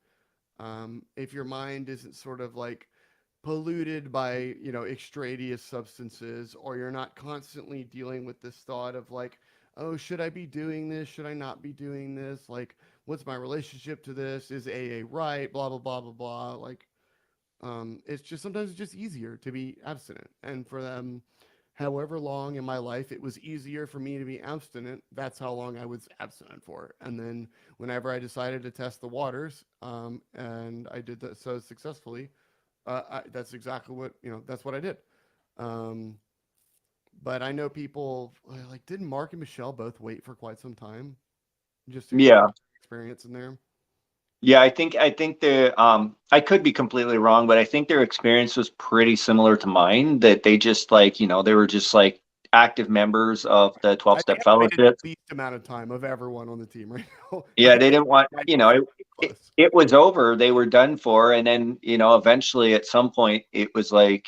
If your mind isn't sort of like polluted by, extraneous substances, or you're not constantly dealing with this thought of like, oh, should I be doing this? Should I not be doing this? Like, what's my relationship to this? Is AA right? Blah, blah, blah, blah, blah. Like, it's just sometimes it's just easier to be abstinent. And for them, however long in my life it was easier for me to be abstinent, that's how long I was abstinent for. And then whenever I decided to test the waters, and I did that so successfully, that's exactly what, that's what I did. Um, but I know people like, didn't Mark and Michelle both wait for quite some time just to go Yeah. through experience in there? Yeah, I think the I could be completely wrong, but I think their experience was pretty similar to mine, that they just like, they were just like active members of the 12 They step have waited fellowship. the least amount of time of everyone on the team right now. Yeah, they didn't want, I think they're pretty it, close. it was over, they were done for. And then, eventually at some point it was like,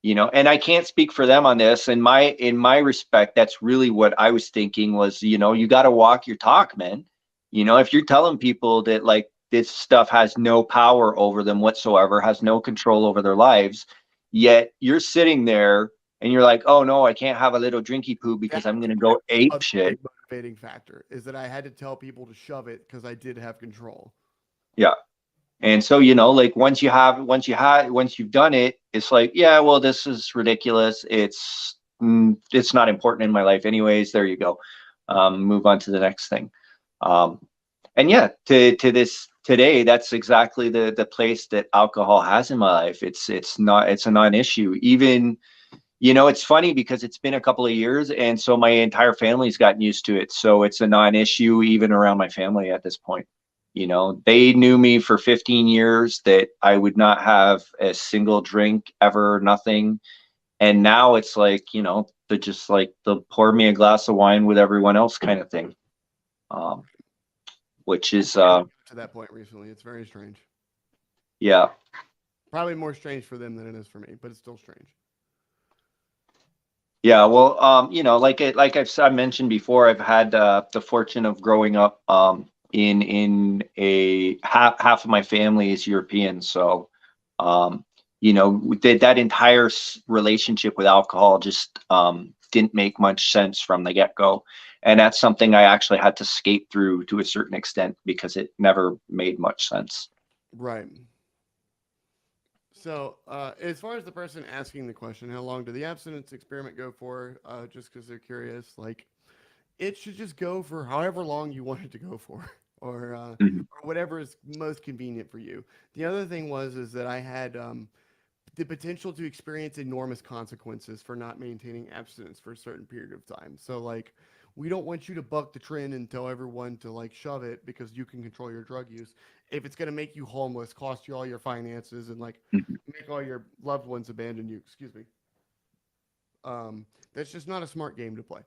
and I can't speak for them on this. In my respect, that's really what I was thinking was, you got to walk your talk, man. If you're telling people that like this stuff has no power over them whatsoever, has no control over their lives, yet you're sitting there and you're like, oh no, I can't have a little drinky poo That because I'm was gonna my go ape other shit. big motivating factor, is that I had to tell people to shove it because I did have control. Yeah. And so, like once you've done it, it's like, yeah, well, this is ridiculous. It's not important in my life anyways. There you go. Move on to the next thing. Um, and yeah, to this today, that's exactly the place that alcohol has in my life. It's a non-issue. Even, it's funny because it's been a couple of years, and so my entire family's gotten used to it. So it's a non-issue even around my family at this point. They knew me for 15 years that I would not have a single drink ever, nothing. And now it's like, they're just like, they'll pour me a glass of wine with everyone else kind of thing. Um, which I is, think I've got to that point recently. It's very strange. yeah. Probably more strange for them than it is for me, but it's still strange. Yeah, well, like I mentioned before, I've had the fortune of growing up in a half of my family is European, so that entire relationship with alcohol just didn't make much sense from the get-go, and that's something I actually had to skate through to a certain extent because it never made much sense. Right. So, as far as the person asking the question, how long did the abstinence experiment go for? Just because they're curious, like it should just go for however long you want it to go for, Mhm. or whatever is most convenient for you. The other thing is that I had the potential to experience enormous consequences for not maintaining abstinence for a certain period of time. So like we don't want you to buck the trend and tell everyone to like shove it because you can control your drug use. If it's going to make you homeless, cost you all your finances, and like Mhm. make all your loved ones abandon you, excuse me. That's just not a smart game to play.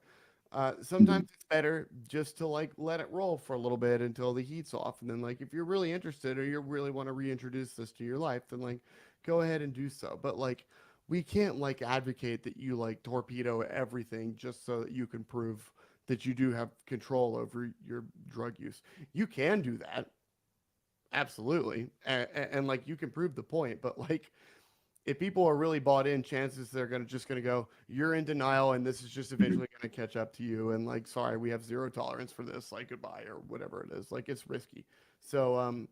Sometimes Mhm. it's better just to like let it roll for a little bit until the heat's off, and then like if you're really interested or you really want to reintroduce this to your life, then like go ahead and do so. But like we can't like advocate that you like torpedo everything just so that you can prove that you do have control over your drug use. You can do that, absolutely, and like you can prove the point, but like if people are really bought in, chances they're gonna go, you're in denial, and this is just Mhm. eventually gonna catch up to you, and like, sorry, we have zero tolerance for this, like goodbye or whatever it is. Like it's risky. So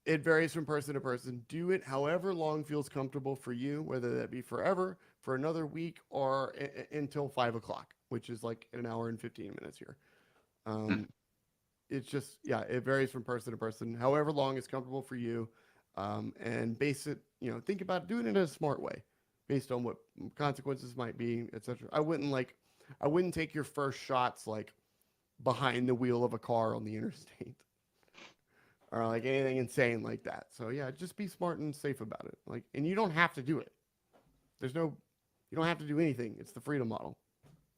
it varies from person to person. Do it however long feels comfortable for you, whether that be forever, for another week, or until 5 o'clock, which is like an hour and 15 minutes here. Um, it's just yeah, it varies from person to person. However long is comfortable for you, and base it. Think about doing it in a smart way, based on what consequences might be, etc. I wouldn't take your first shots like behind the wheel of a car on the interstate or like anything insane like that. So yeah, just be smart and safe about it. Like, and you don't have to do it. There's no, you don't have to do anything. It's the freedom model.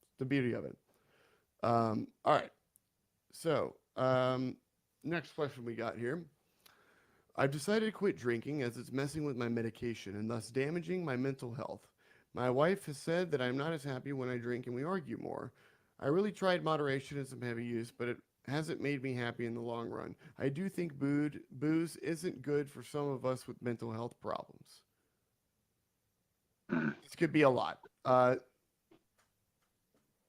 It's the beauty of it. All right. So, next question we got here. I've decided to quit drinking as it's messing with my medication and thus damaging my mental health. My wife has said that I'm not as happy when I drink and we argue more. I really tried moderation and some heavy use, but hasn't made me happy in the long run. I do think booze isn't good for some of us with mental health problems. Mm. This could be a lot.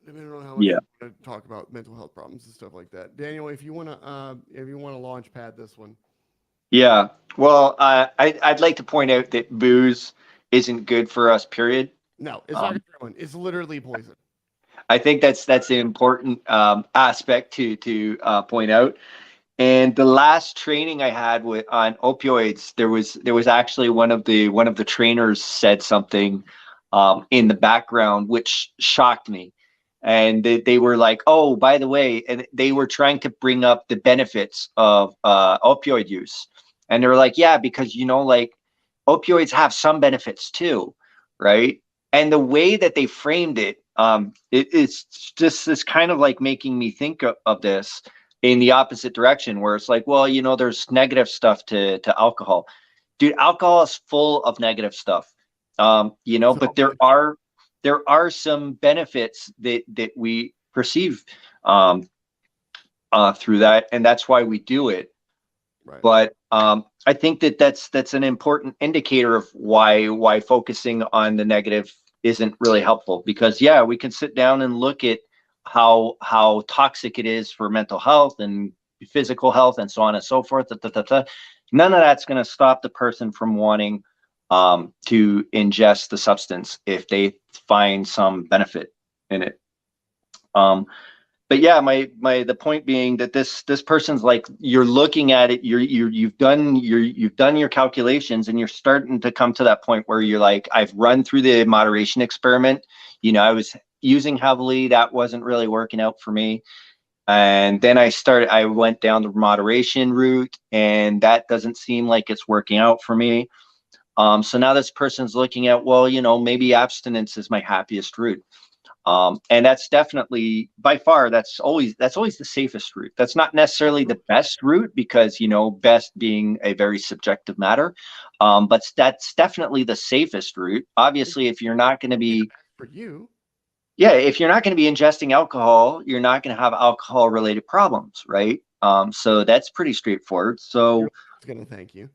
Depending on how much Yeah. you want to talk about mental health problems and stuff like that. Daniel, if you want to launch pad this one. Yeah. Well, I'd like to point out that booze isn't good for us, period. No, it's not Um, good for everyone. It's literally poison. I think that's an important aspect to point out. And the last training I had with on opioids, there was actually one of the trainers said something in the background which shocked me. And they were like, "Oh, by the way," and they were trying to bring up the benefits of opioid use, and they were like, "Yeah, because like opioids have some benefits too, right?" And the way that they framed it, it's just this kind of like making me think of this in the opposite direction where it's like, well, there's negative stuff to alcohol. Dude, alcohol is full of negative stuff. So But there much. are there are some benefits that we perceive um through that, and that's why we do it. Right. But I think that's an important indicator of why focusing on the negative isn't really helpful, because yeah, we can sit down and look at how toxic it is for mental health and physical health and so on and so forth. None of that's going to stop the person from wanting to ingest the substance if they find some benefit in it. Um, but yeah, my the point being that this person's like, you're looking at it, you've done your calculations, and you're starting to come to that point where you're like, I've run through the moderation experiment. I was using heavily, that wasn't really working out for me. And then I went down the moderation route, and that doesn't seem like it's working out for me. So now this person's looking at, well, maybe abstinence is my happiest route. And that's definitely, by far, that's always the safest route. That's not necessarily the best route, because best being a very subjective matter. But that's definitely the safest route. It's Obviously, if you're not going to be the be best for you. yeah, if you're not going to be ingesting alcohol, you're not going to have alcohol related problems, right? So that's pretty straightforward. Your So liver's gonna thank you.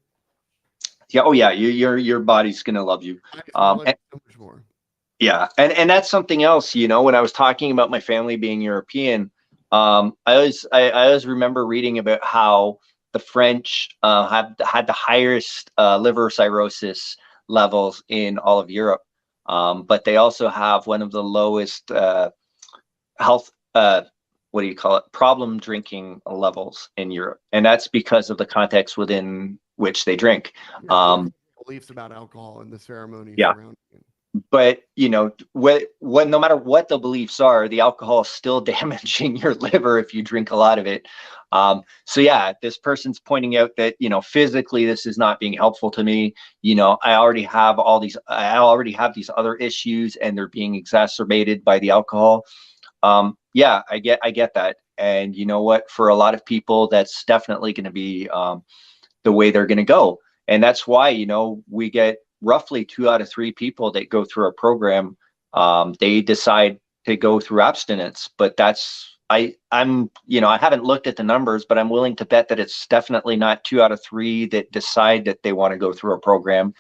yeah, oh yeah, your body's going to love you. Body's gonna Um, love you so much more. Yeah, and that's something else. When I was talking about my family being European, I always remember reading about how the French have had the highest liver cirrhosis levels in all of Europe, but they also have one of the lowest health what do you call it, problem drinking levels in Europe, and that's because of the context within which they drink. Yeah, because Um, of the beliefs about alcohol and the ceremony yeah, surrounding it. but no matter what the beliefs are, the alcohol is still damaging your liver if you drink a lot of it. So yeah, this person's pointing out that physically this is not being helpful to me. I already have these other issues, and they're being exacerbated by the alcohol. Yeah, I get that. And you know what, for a lot of people that's definitely going to be the way they're going to go. And that's why, we get roughly 2 out of 3 people that go through our program. They decide to go through abstinence, but I haven't looked at the numbers, but I'm willing to bet that it's definitely not 2 out of 3 that decide that they want to go through a program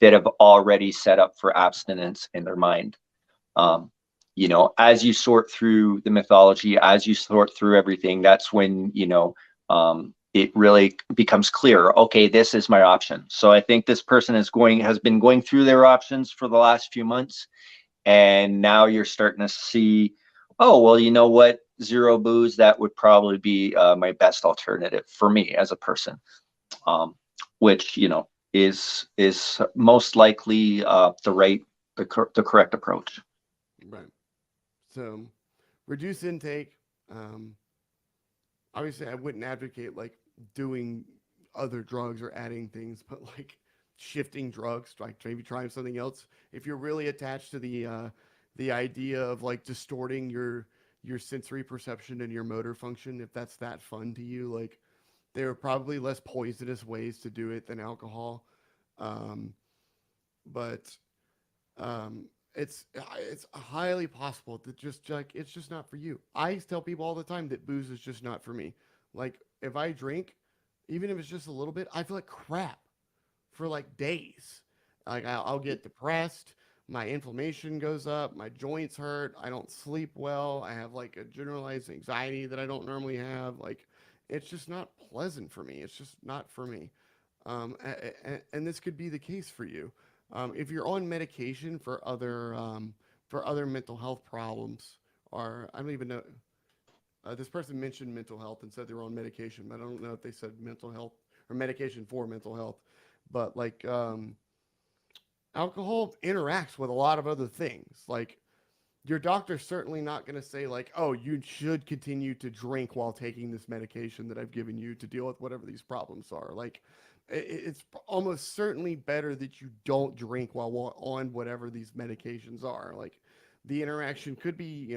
that have already set up for abstinence in their mind. Um, as you sort through the mythology, as you sort through everything, that's when, it really becomes clear. Okay, this is my option. So I think this person has been going through their options for the last few months. And now you're starting to see, oh, well, you know what? Zero booze, that would probably be my best alternative for me as a person. Um, which, is most likely the correct approach. Right. So reduce intake. Um, Obviously, I wouldn't advocate like doing other drugs or adding things, but like shifting drugs, like maybe trying something else. If you're really attached to the idea of like distorting your sensory perception and your motor function, if that's that fun to you, like there are probably less poisonous ways to do it than alcohol. Um, but it's highly possible that just like it's just not for you. I tell people all the time that booze is just not for me. Like if I drink, even if it's just a little bit, I feel like crap for like days. Like I'll get depressed, my inflammation goes up, my joints hurt, I don't sleep well, I have like a generalized anxiety that I don't normally have. Like it's just not pleasant for me. It's just not for me. And this could be the case for you. If you're on medication for other mental health problems, or I don't even know. This person mentioned mental health and said they were on medication, but I don't know if they said mental health or medication for mental health. But like alcohol interacts with a lot of other things. Like your doctor's certainly not going to say like, "Oh, you should continue to drink while taking this medication that I've given you to deal with whatever these problems are." Like it's almost certainly better that you don't drink while on whatever these medications are. Like the interaction could be,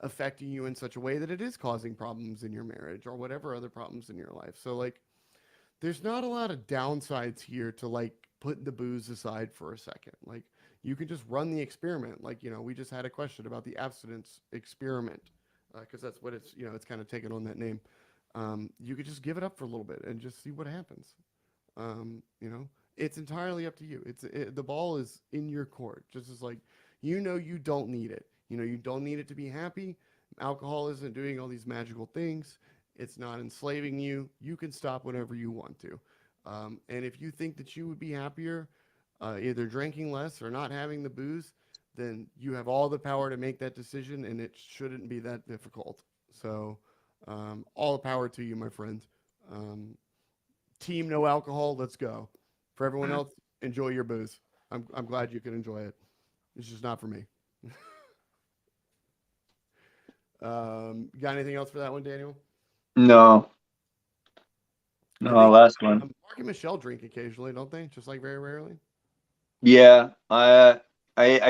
affecting you in such a way that it is causing problems in your marriage or whatever other problems in your life. So like there's not a lot of downsides here to like putting the booze aside for a second. Like you can just run the experiment. Like, we just had a question about the abstinence experiment because that's what it's kind of taken on that name. You could just give it up for a little bit and just see what happens. It's entirely up to you. The ball is in your court. Just as like, you don't need it. You don't need it to be happy. Alcohol isn't doing all these magical things. It's not enslaving you. You can stop whenever you want to. And if you think that you would be happier, either drinking less or not having the booze, then you have all the power to make that decision, and it shouldn't be that difficult. So, all the power to you, my friend. Um, Team no alcohol, let's go. For everyone else, enjoy your booze. I'm glad you can enjoy it. It's just not for me. You got anything else for that one, Daniel? No, I no, think last one. Mark and Michelle drink occasionally, don't they? Just like very rarely. Yeah, I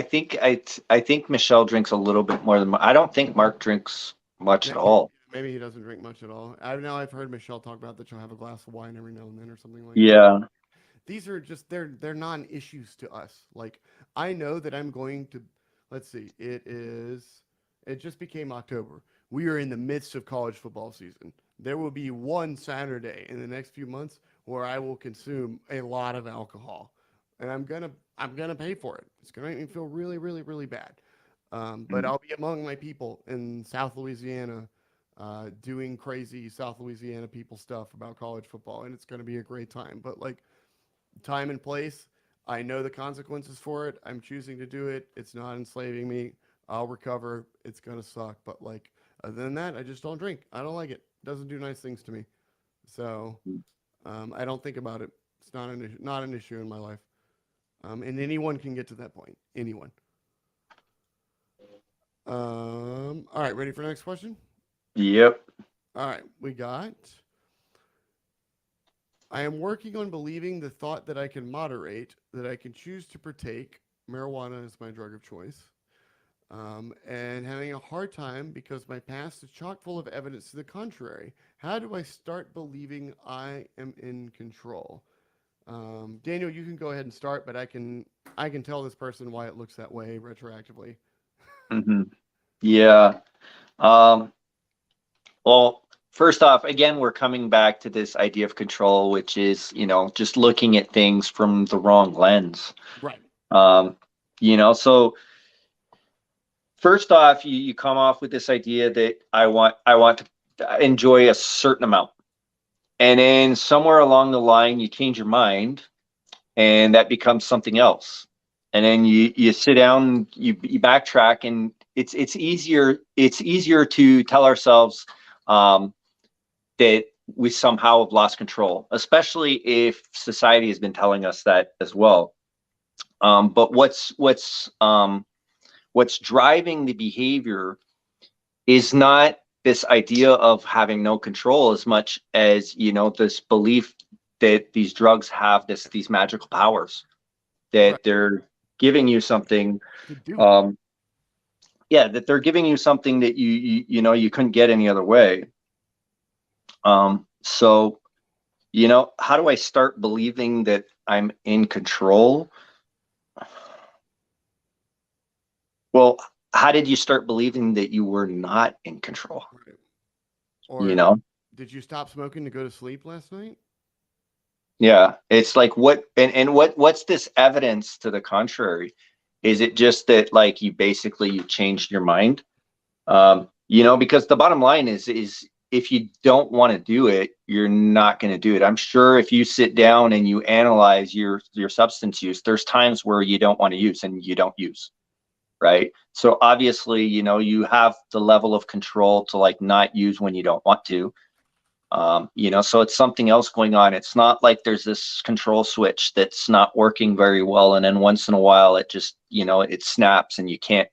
think Michelle drinks a little bit more than I don't think Mark drinks much at all. Maybe he doesn't drink much at all. I know I've heard Michelle talk about that she'll have a glass of wine every now and then or something like that. Yeah. These are just they're non-issues to us. Like I know that I'm going to let's see, it just became October. We are in the midst of college football season. There will be one Saturday in the next few months where I will consume a lot of alcohol. And I'm gonna pay for it. It's gonna make me feel really, really, really bad. But Mm. I'll be among my people in South Louisiana, doing crazy South Louisiana people stuff about college football, and it's going to be a great time. But like time and place, I know the consequences for it. I'm choosing to do it. It's not enslaving me. I'll recover. It's going to suck, but like other than that, I just don't drink. I don't like it. It doesn't do nice things to me. So I don't think about it. It's not an issue in my life. And anyone can get to that point. Anyone. All right, ready for the next question? Yep. All right, we got. I am working on believing the thought that I can moderate, that I can choose to partake. Marijuana is my drug of choice. And having a hard time because my past is chock full of evidence to the contrary. How do I start believing I am in control? Daniel, you can go ahead and start, but I can tell this person why it looks that way retroactively. Hmm. Yeah. Um, well, first off, again, we're coming back to this idea of control, which is, just looking at things from the wrong lens. Right. Um, so first off, you come off with this idea that I want to enjoy a certain amount. And then somewhere along the line, you change your mind and that becomes something else. And then you sit down, you backtrack, and it's easier to tell ourselves that we somehow have lost control, especially if society has been telling us that as well. But what's driving the behavior is not this idea of having no control as much as this belief that these drugs have these magical powers, Right. that they're giving you something. To do it. um yeah, that they're giving you something that you couldn't get any other way. So how do I start believing that I'm in control? Well, how did you start believing that you were not in control? Right. You Or know? did you stop smoking to go to sleep last night? Yeah. It's like what's this evidence to the contrary? Is it just that like you changed your mind? Because the bottom line is if you don't want to do it, you're not going to do it. I'm sure if you sit down and you analyze your substance use, there's times where you don't want to use and you don't use, right? So obviously, you have the level of control to like not use when you don't want to. So it's something else going on. It's not like there's this control switch that's not working very well, and then once in a while it just, it snaps and you can't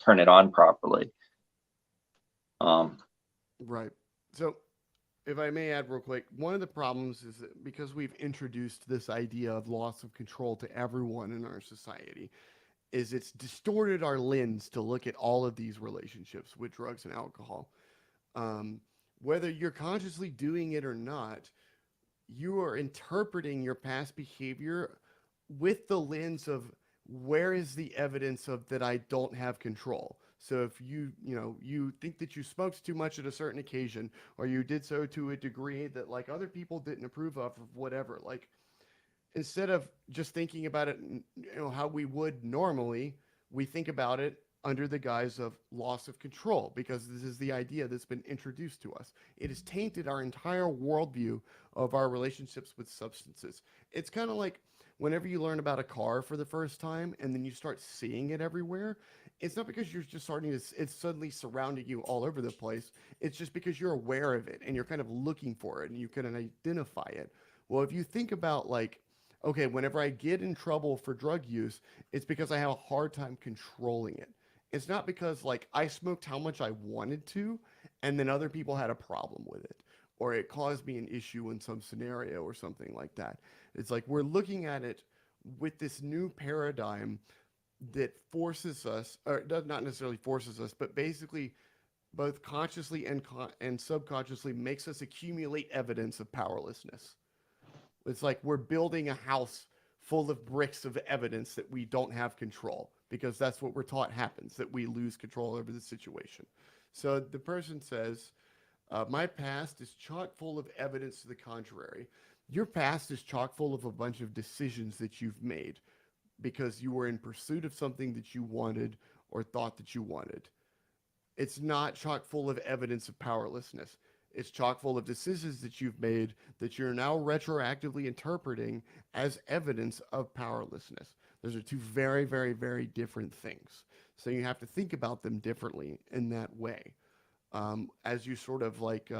turn it on properly. Um, Right. So, if I may add real quick, one of the problems is that because we've introduced this idea of loss of control to everyone in our society, is it's distorted our lens to look at all of these relationships with drugs and alcohol. Um, Whether you're consciously doing it or not, you are interpreting your past behavior with the lens of where is the evidence of that I don't have control. So if you think that you smoked too much at a certain occasion, or you did so to a degree that like other people didn't approve of, or whatever, like instead of just thinking about it, how we would normally, we think about it under the guise of loss of control because this is the idea that's been introduced to us. It has tainted our entire worldview of our relationships with substances. It's kind of like whenever you learn about a car for the first time and then you start seeing it everywhere, it's not because you're just starting to, it's suddenly surrounding you all over the place. It's just because you're aware of it and you're kind of looking for it and you can identify it. Well, if you think about like, okay, whenever I get in trouble for drug use, it's because I have a hard time controlling it. It's not because like I smoked how much I wanted to and then other people had a problem with it or it caused me an issue in some scenario or something like that. It's like we're looking at it with this new paradigm that forces us, or does not necessarily forces us, but basically both consciously and subconsciously makes us accumulate evidence of powerlessness. It's like we're building a house full of bricks of evidence that we don't have control because that's what we're taught happens, that we lose control over the situation. So the person says, my past is chock full of evidence to the contrary. Your past is chock full of a bunch of decisions that you've made because you were in pursuit of something that you wanted or thought that you wanted. It's not chock full of evidence of powerlessness. It's chock full of decisions that you've made that you're now retroactively interpreting as evidence of powerlessness. Those are two very, very, very different things. So you have to think about them differently in that way. As you sort of like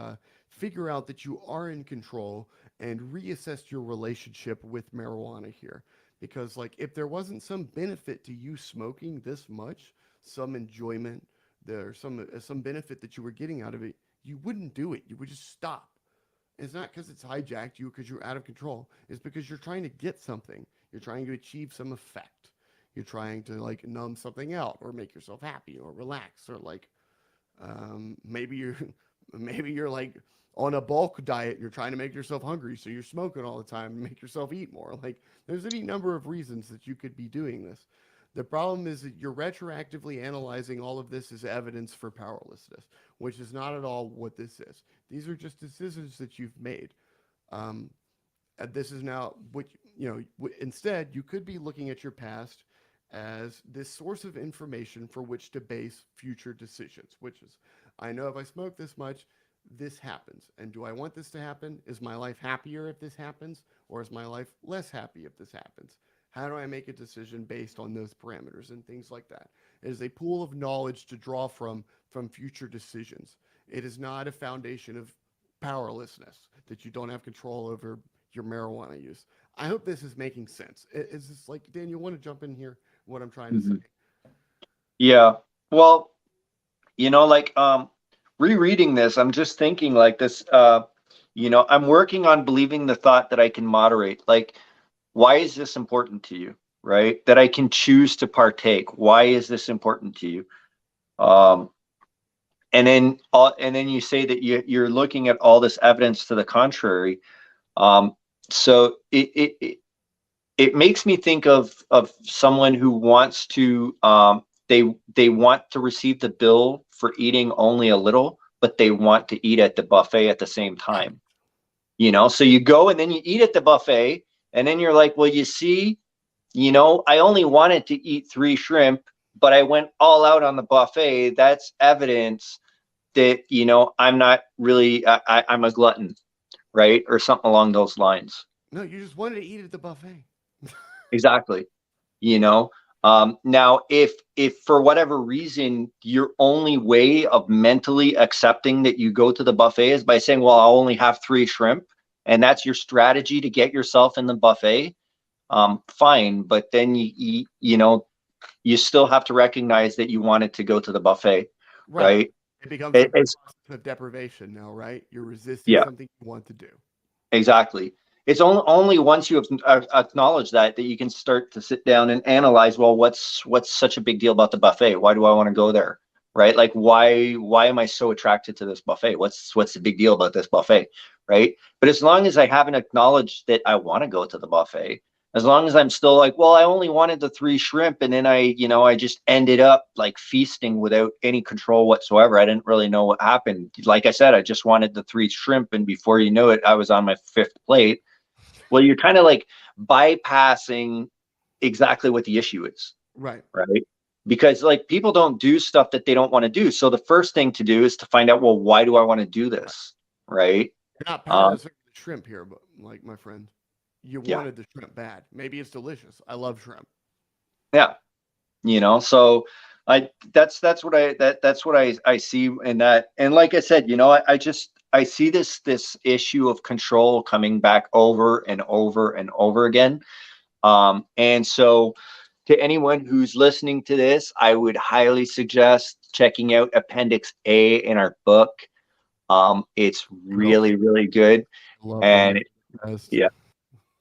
figure out that you are in control and reassess your relationship with marijuana here. Because, like, if there wasn't some benefit to you smoking this much, some enjoyment, there's some benefit that you were getting out of it, you wouldn't do it. You would just stop. It's not because it's hijacked you because you're out of control. It's because you're trying to get something. You're trying to achieve some effect. You're trying to like numb something out or make yourself happy or relax or like maybe you're maybe you're like on a bulk diet. You're trying to make yourself hungry, so you're smoking all the time to make yourself eat more. Like there's any number of reasons that you could be doing this. The problem is that you're retroactively analyzing all of this as evidence for powerlessness, which is not at all what this is. These are just decisions that you've made. Um, and this is now what instead you could be looking at your past as this source of information for which to base future decisions, which is I know if I smoke this much, this happens. And do I want this to happen? Is my life happier if this happens? Or is my life less happy if this happens? How do I make a decision based on those parameters and things like that? It is a pool of knowledge to draw from future decisions. It is not a foundation of powerlessness that you don't have control over your marijuana use. I hope this is making sense. Is this like Dan? You want to jump in here? What I'm trying to say? mhm. Yeah. Well, like rereading this, I'm just thinking like this, I'm working on believing the thought that I can moderate. Like, why is this important to you? Right? That I can choose to partake. Why is this important to you? Um, and then you say that you're looking at all this evidence to the contrary. So it makes me think of someone who wants to they want to receive the bill for eating only a little, but they want to eat at the buffet at the same Right. time. So you go and then you eat at the buffet, and then you're like, well, you see, I only wanted to eat 3 shrimp, but I went all out on the buffet. That's evidence that, I'm not really, I'm a glutton, right? Or something along those lines. No, you just wanted to eat at the buffet. Exactly. you know Now, if for whatever reason your only way of mentally accepting that you go to the buffet is by saying, well, I'll only have 3 shrimp, and that's your strategy to get yourself in the buffet, fine. But then you still have to recognize that you wanted to go to the buffet, Right. right? It becomes a It's process of deprivation now, right? You're resisting Yeah, something you want to do. exactly. It's only once you have acknowledged that you can start to sit down and analyze, well, what's such a big deal about the buffet? Why do I want to go there? Right? Like, why am I so attracted to this buffet? What's the big deal about this buffet? Right? But as long as I haven't acknowledged that I want to go to the buffet, as long as I'm still like, well, I only wanted the 3 shrimp, and then I just ended up like feasting without any control whatsoever. I didn't really know what happened. Like I said, I just wanted the 3 shrimp, and before you know it, I was on my 5th plate. Well, you're kind of like bypassing exactly what the issue is, Right. right? Because like people don't do stuff that they don't want to do. So the first thing to do is to find out, well, why do I want to do Right. this? Right. You're not Um, powerless over the shrimp here, but like my friend, you yeah. wanted the shrimp bad. Maybe it's delicious. I love shrimp. Yeah. So that's what I see in that. And like I said, I see this issue of control coming back over and over and over again. And so to anyone who's listening to this, I would highly suggest checking out Appendix A in our book. It's Girls, really, really good. love them. And Best. yeah,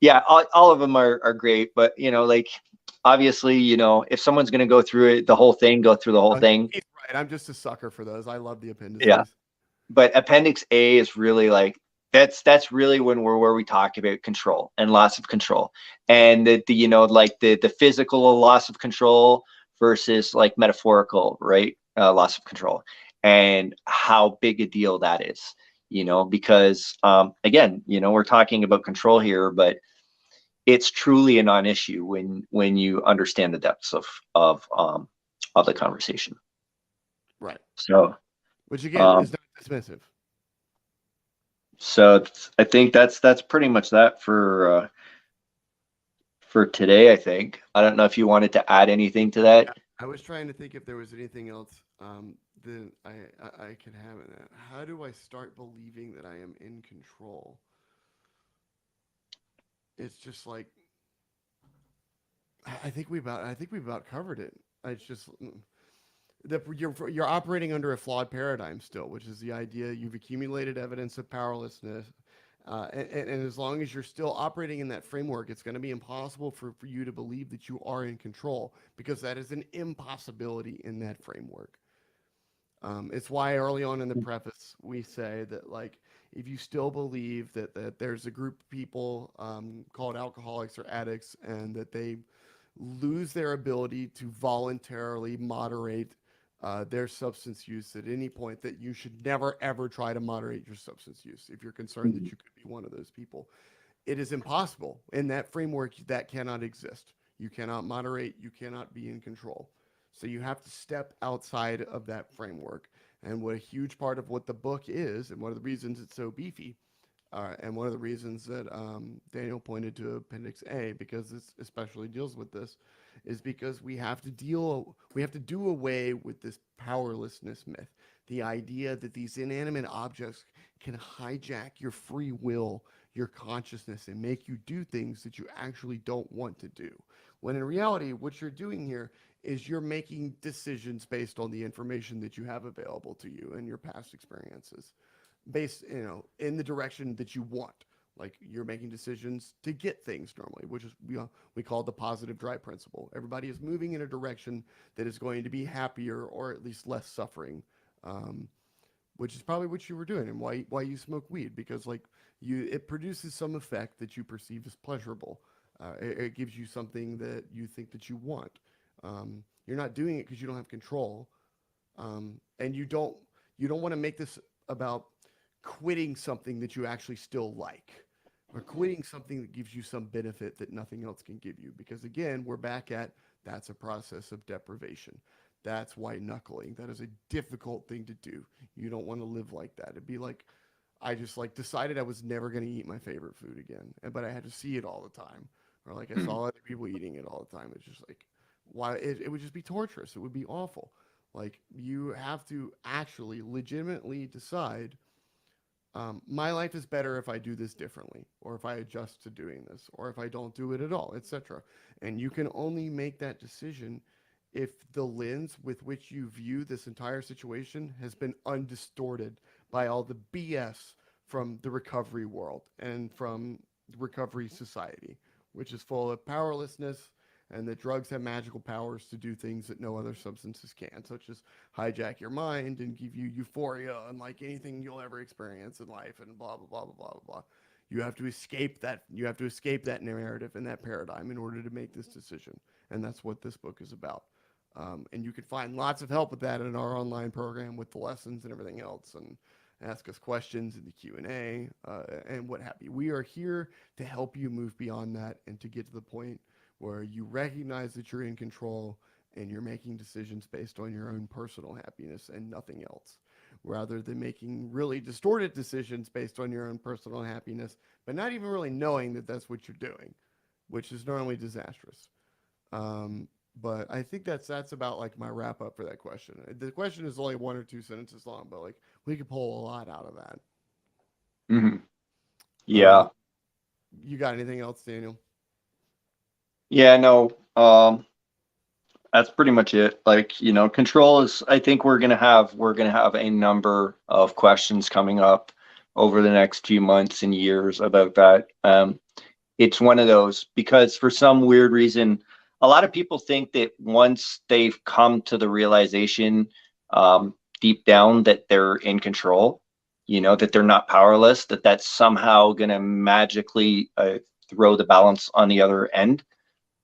yeah, all of them are great. But, like, obviously, if someone's going to go through it, the whole thing, go through the whole thing. He's right. I'm just a sucker for those. I love the Yeah. appendices. But Appendix A is really like, that's really when we're where we talk about control and loss of control, and like the physical loss of control versus like metaphorical, right, loss of control, and how big a deal that is. Because again, we're talking about control here, but it's truly a non-issue when you understand the depths of the conversation. Right. So Which again um is not dismissive. So I think that's pretty much that for today. I think. I don't know if you wanted to add anything to that. Yeah. I was trying to think if there was anything else that I could have in that. How do I start believing that I am in control? It's just like I think we about covered it. It's just you're operating under a flawed paradigm still, which is the idea you've accumulated evidence of powerlessness. And as long as you're still operating in that framework, it's going to be impossible for you to believe that you are in control because that is an impossibility in that framework. It's why early on in the preface we say that like if you still believe that there's a group of people called alcoholics or addicts and that they lose their ability to voluntarily moderate their substance use at any point, that you should never ever try to moderate your substance use if you're concerned that Mhm. you could be one of those people. It is impossible in that framework. That cannot exist. You cannot moderate, you cannot be in control. So you have to step outside of that framework. And what a huge part of what the book is, and one of the reasons it's so beefy, and one of the reasons that Daniel pointed to Appendix A, because this especially deals with this, is because we have to do away with this powerlessness myth. The idea that these inanimate objects can hijack your free will, your consciousness, and make you do things that you actually don't want to do. When in reality, what you're doing here is you're making decisions based on the information that you have available to you and your past experiences based, in the direction that you want. Like you're making decisions to get things normally, which is we call the positive drive principle. Everybody is moving in a direction that is going to be happier or at least less suffering, um, which is probably what you were doing and why you smoke weed, because like it produces some effect that you perceive as pleasurable. It gives you something that you think that you want. You're not doing it because you don't have control, and you don't want to make this about quitting something that you actually still like, or quitting something that gives you some benefit that nothing else can give you. Because again, we're back at that's a process of deprivation. That's white knuckling. That is a difficult thing to do. You don't want to live like that. It'd be like I just like decided I was never going to eat my favorite food again, but I had to see it all the time, or like I Mhm. saw other people eating it all the time. It's just like why it would just be torturous. It would be awful. Like you have to actually legitimately decide my life is better if I do this differently, or if I adjust to doing this, or if I don't do it at all, etc. And you can only make that decision if the lens with which you view this entire situation has been undistorted by all the BS from the recovery world and from recovery society, which is full of powerlessness and that drugs have magical powers to do things that no other substances can, such as hijack your mind and give you euphoria unlike anything you'll ever experience in life, and blah blah blah blah blah blah. You have to escape that. You have to escape that narrative and that paradigm in order to make this decision, and that's what this book is about. And you can find lots of help with that in our online program with the lessons and everything else, and ask us questions in the Q&A and what have you. We are here to help you move beyond that and to get to the point where you recognize that you're in control and you're making decisions based on your own personal happiness and nothing else, rather than making really distorted decisions based on your own personal happiness, but not even really knowing that that's what you're doing, which is normally disastrous. Um, but I think that's about like my wrap up for that question. The question is only one or two sentences long, but like we could pull a lot out of that. Mhm. Uh, Yeah. you got anything else, Daniel? Yeah, no. That's pretty much it. Like, control is, I think we're gonna have a number of questions coming up over the next few months and years about that. It's one of those because for some weird reason, a lot of people think that once they've come to the realization, deep down, that they're in control, that they're not powerless, that that's somehow gonna magically throw the balance on the other end,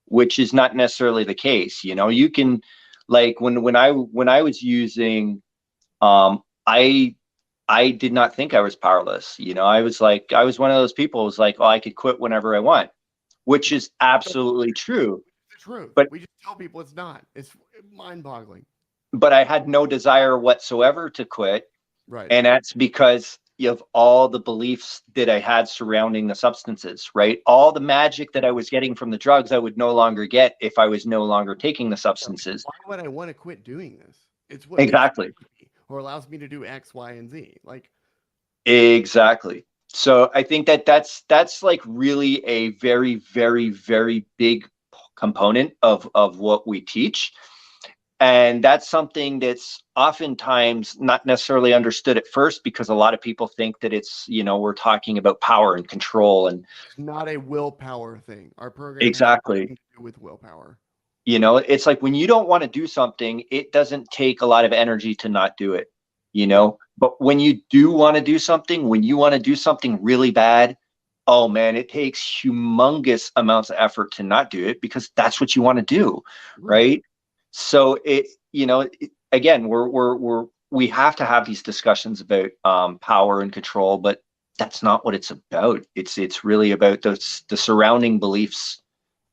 which is not necessarily the case. You can, like, when I was using, I did not think I was powerless. I was one of those people who was like, oh, I could quit whenever I want, which is absolutely true. The truth. But We just tell people it's not. It's mind boggling. but I had no desire whatsoever to quit, Right. and that's because of all the beliefs that I had surrounding the substances, right? All the magic that I was getting from the drugs, I would no longer get if I was no longer taking the substances. Why would I want to quit doing this? It's what makes me Exactly. happy or allows me to do X, Y, and Z. Like, Exactly. So I think that that's like really a very, very, very big component of what we teach. And that's something that's oftentimes not necessarily understood at first because a lot of people think that we're talking about power and control. And it's not a willpower thing. Our program has exactly, nothing to do with willpower. it's like when you don't want to do something, it doesn't take a lot of energy to not do it, Yeah. but when you do want to do something, when you want to do something really bad, oh man, it takes humongous amounts of effort to not do it because that's what you want to do, Right. right? So again, we have to have these discussions about power and control, but that's not what it's about. It's really about the surrounding beliefs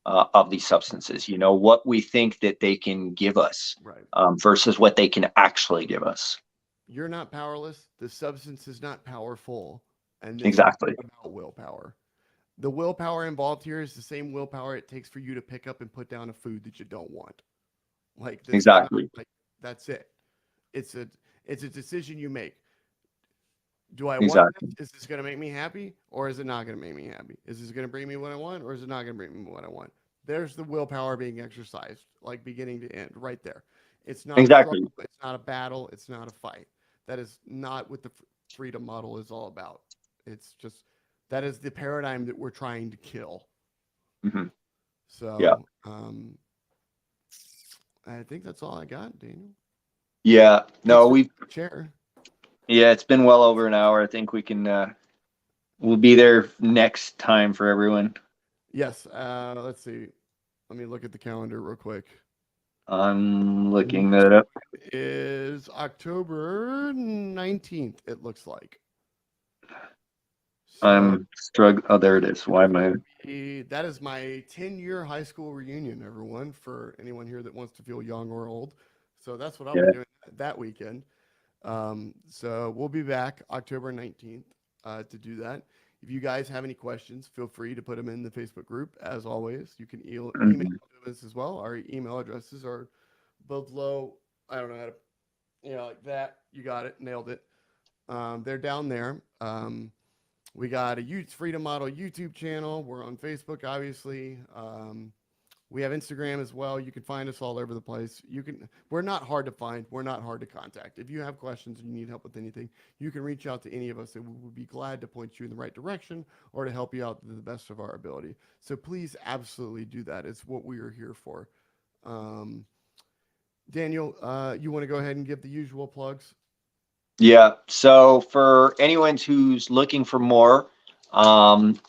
of these substances, what we think that they can give us, Right. versus what they can actually give us. You're not powerless. The substance is not powerful. And this is Exactly. about willpower. The willpower involved here is the same willpower it takes for you to pick up and put down a food that you don't want. Like this is not Exactly. like that's it. It's a it's a decision you make. Do I want Exactly. this? Is this going to make me happy or is it not going to make me happy? Is this going to bring me what I want or is it not going to bring me what I want? There's the willpower being exercised, like beginning to end, right there. It's not a Exactly. struggle. It's not a battle. It's not a fight. That is not what the freedom model is all about. It's just that is the paradigm that we're trying to kill. Hmm. Yeah. So I think that's all I got, Daniel. Yeah. Thanks No, for we the chair. yeah, it's been well over an hour. I think we'll be there next time for everyone. Yes. Let's see. Let me look at the calendar real quick. I'm looking that up. Is October 19th, it looks like. So I'm struggling. Oh, there it is. Why am I? that is my 10-year high school reunion, everyone, for anyone here that wants to feel young or old. So that's what I'll be Yeah. doing that weekend. So we'll be back October 19th to do that. If you guys have any questions, feel free to put them in the Facebook group. As always, you can email Mhm. us as well. Our email addresses are below. I don't know how to, like that. You got it, nailed it. They're down there. We got a Youth Freedom Model YouTube channel. We're on Facebook, obviously. We have Instagram as well. You can find us all over the place. We're not hard to find. We're not hard to contact. If you have questions and you need help with anything, you can reach out to any of us and we would be glad to point you in the right direction or to help you out to the best of our ability. So please absolutely do that. It's what we are here for. Um, Daniel, you want to go ahead and give the usual plugs? Yeah. So for anyone who's looking for more,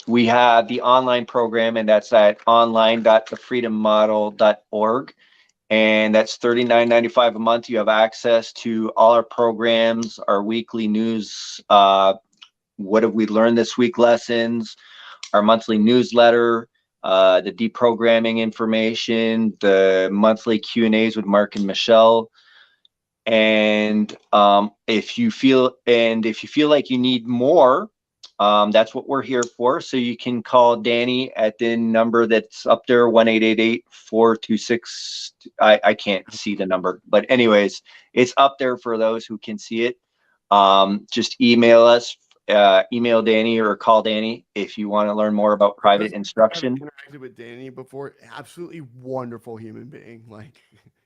we have the online program, and that's at online.thefreedommodel.org. And that's $39.95 a month. You have access to all our programs, our weekly news, what have we learned this week lessons, our monthly newsletter, the deprogramming information, the monthly Q&As with Mark and Michelle. And if you feel like you need more, that's what we're here for. So you can call Danny at the number that's up there, 1-888-426. I can't see the number, but anyways, it's up there for those who can see it. Just email us, email Danny or call Danny if you want to learn more about For those private of you who haven't instruction. interacted with Danny before, absolutely wonderful human being. Like,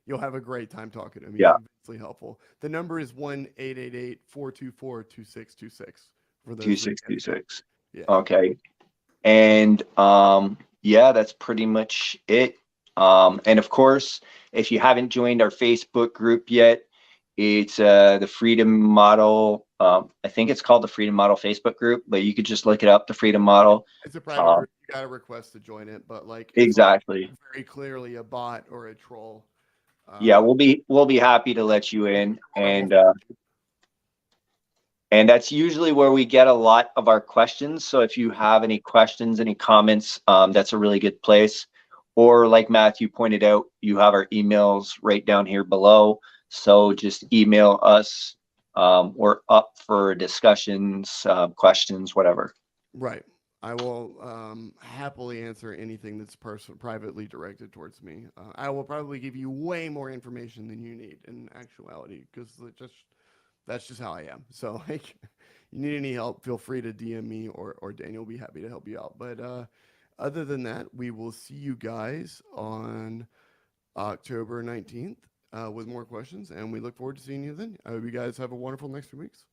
you'll have a great time talking to him. He's Yeah, immensely helpful. The number is 1-888-424-2626 for those that can't see. 2626. Yeah. Okay. And yeah, that's pretty much it. And of course, if you haven't joined our Facebook group yet, it's the Freedom Model. I think it's called the Freedom Model Facebook group, but you could just look it up, the Freedom Model. It's a private Uh, group. You got to request to join it, but like it's like exactly. very clearly a bot or a troll. Yeah, Um, we'll be happy to let you you're in, wonderful. and that's usually where we get a lot of our questions. So if you have any questions, any comments, that's a really good place. Or like Matthew pointed out, you have our emails right down here below. So just email us. We're up for discussions, questions, whatever. Right. I will happily answer anything that's privately directed towards me. I will probably give you way more information than you need in actuality because that's just how I am. So like, you need any help, feel free to DM me or Daniel will be happy to help you out. But other than that, we will see you guys on October 19th with more questions, and we look forward to seeing you then. I hope you guys have a wonderful next few weeks.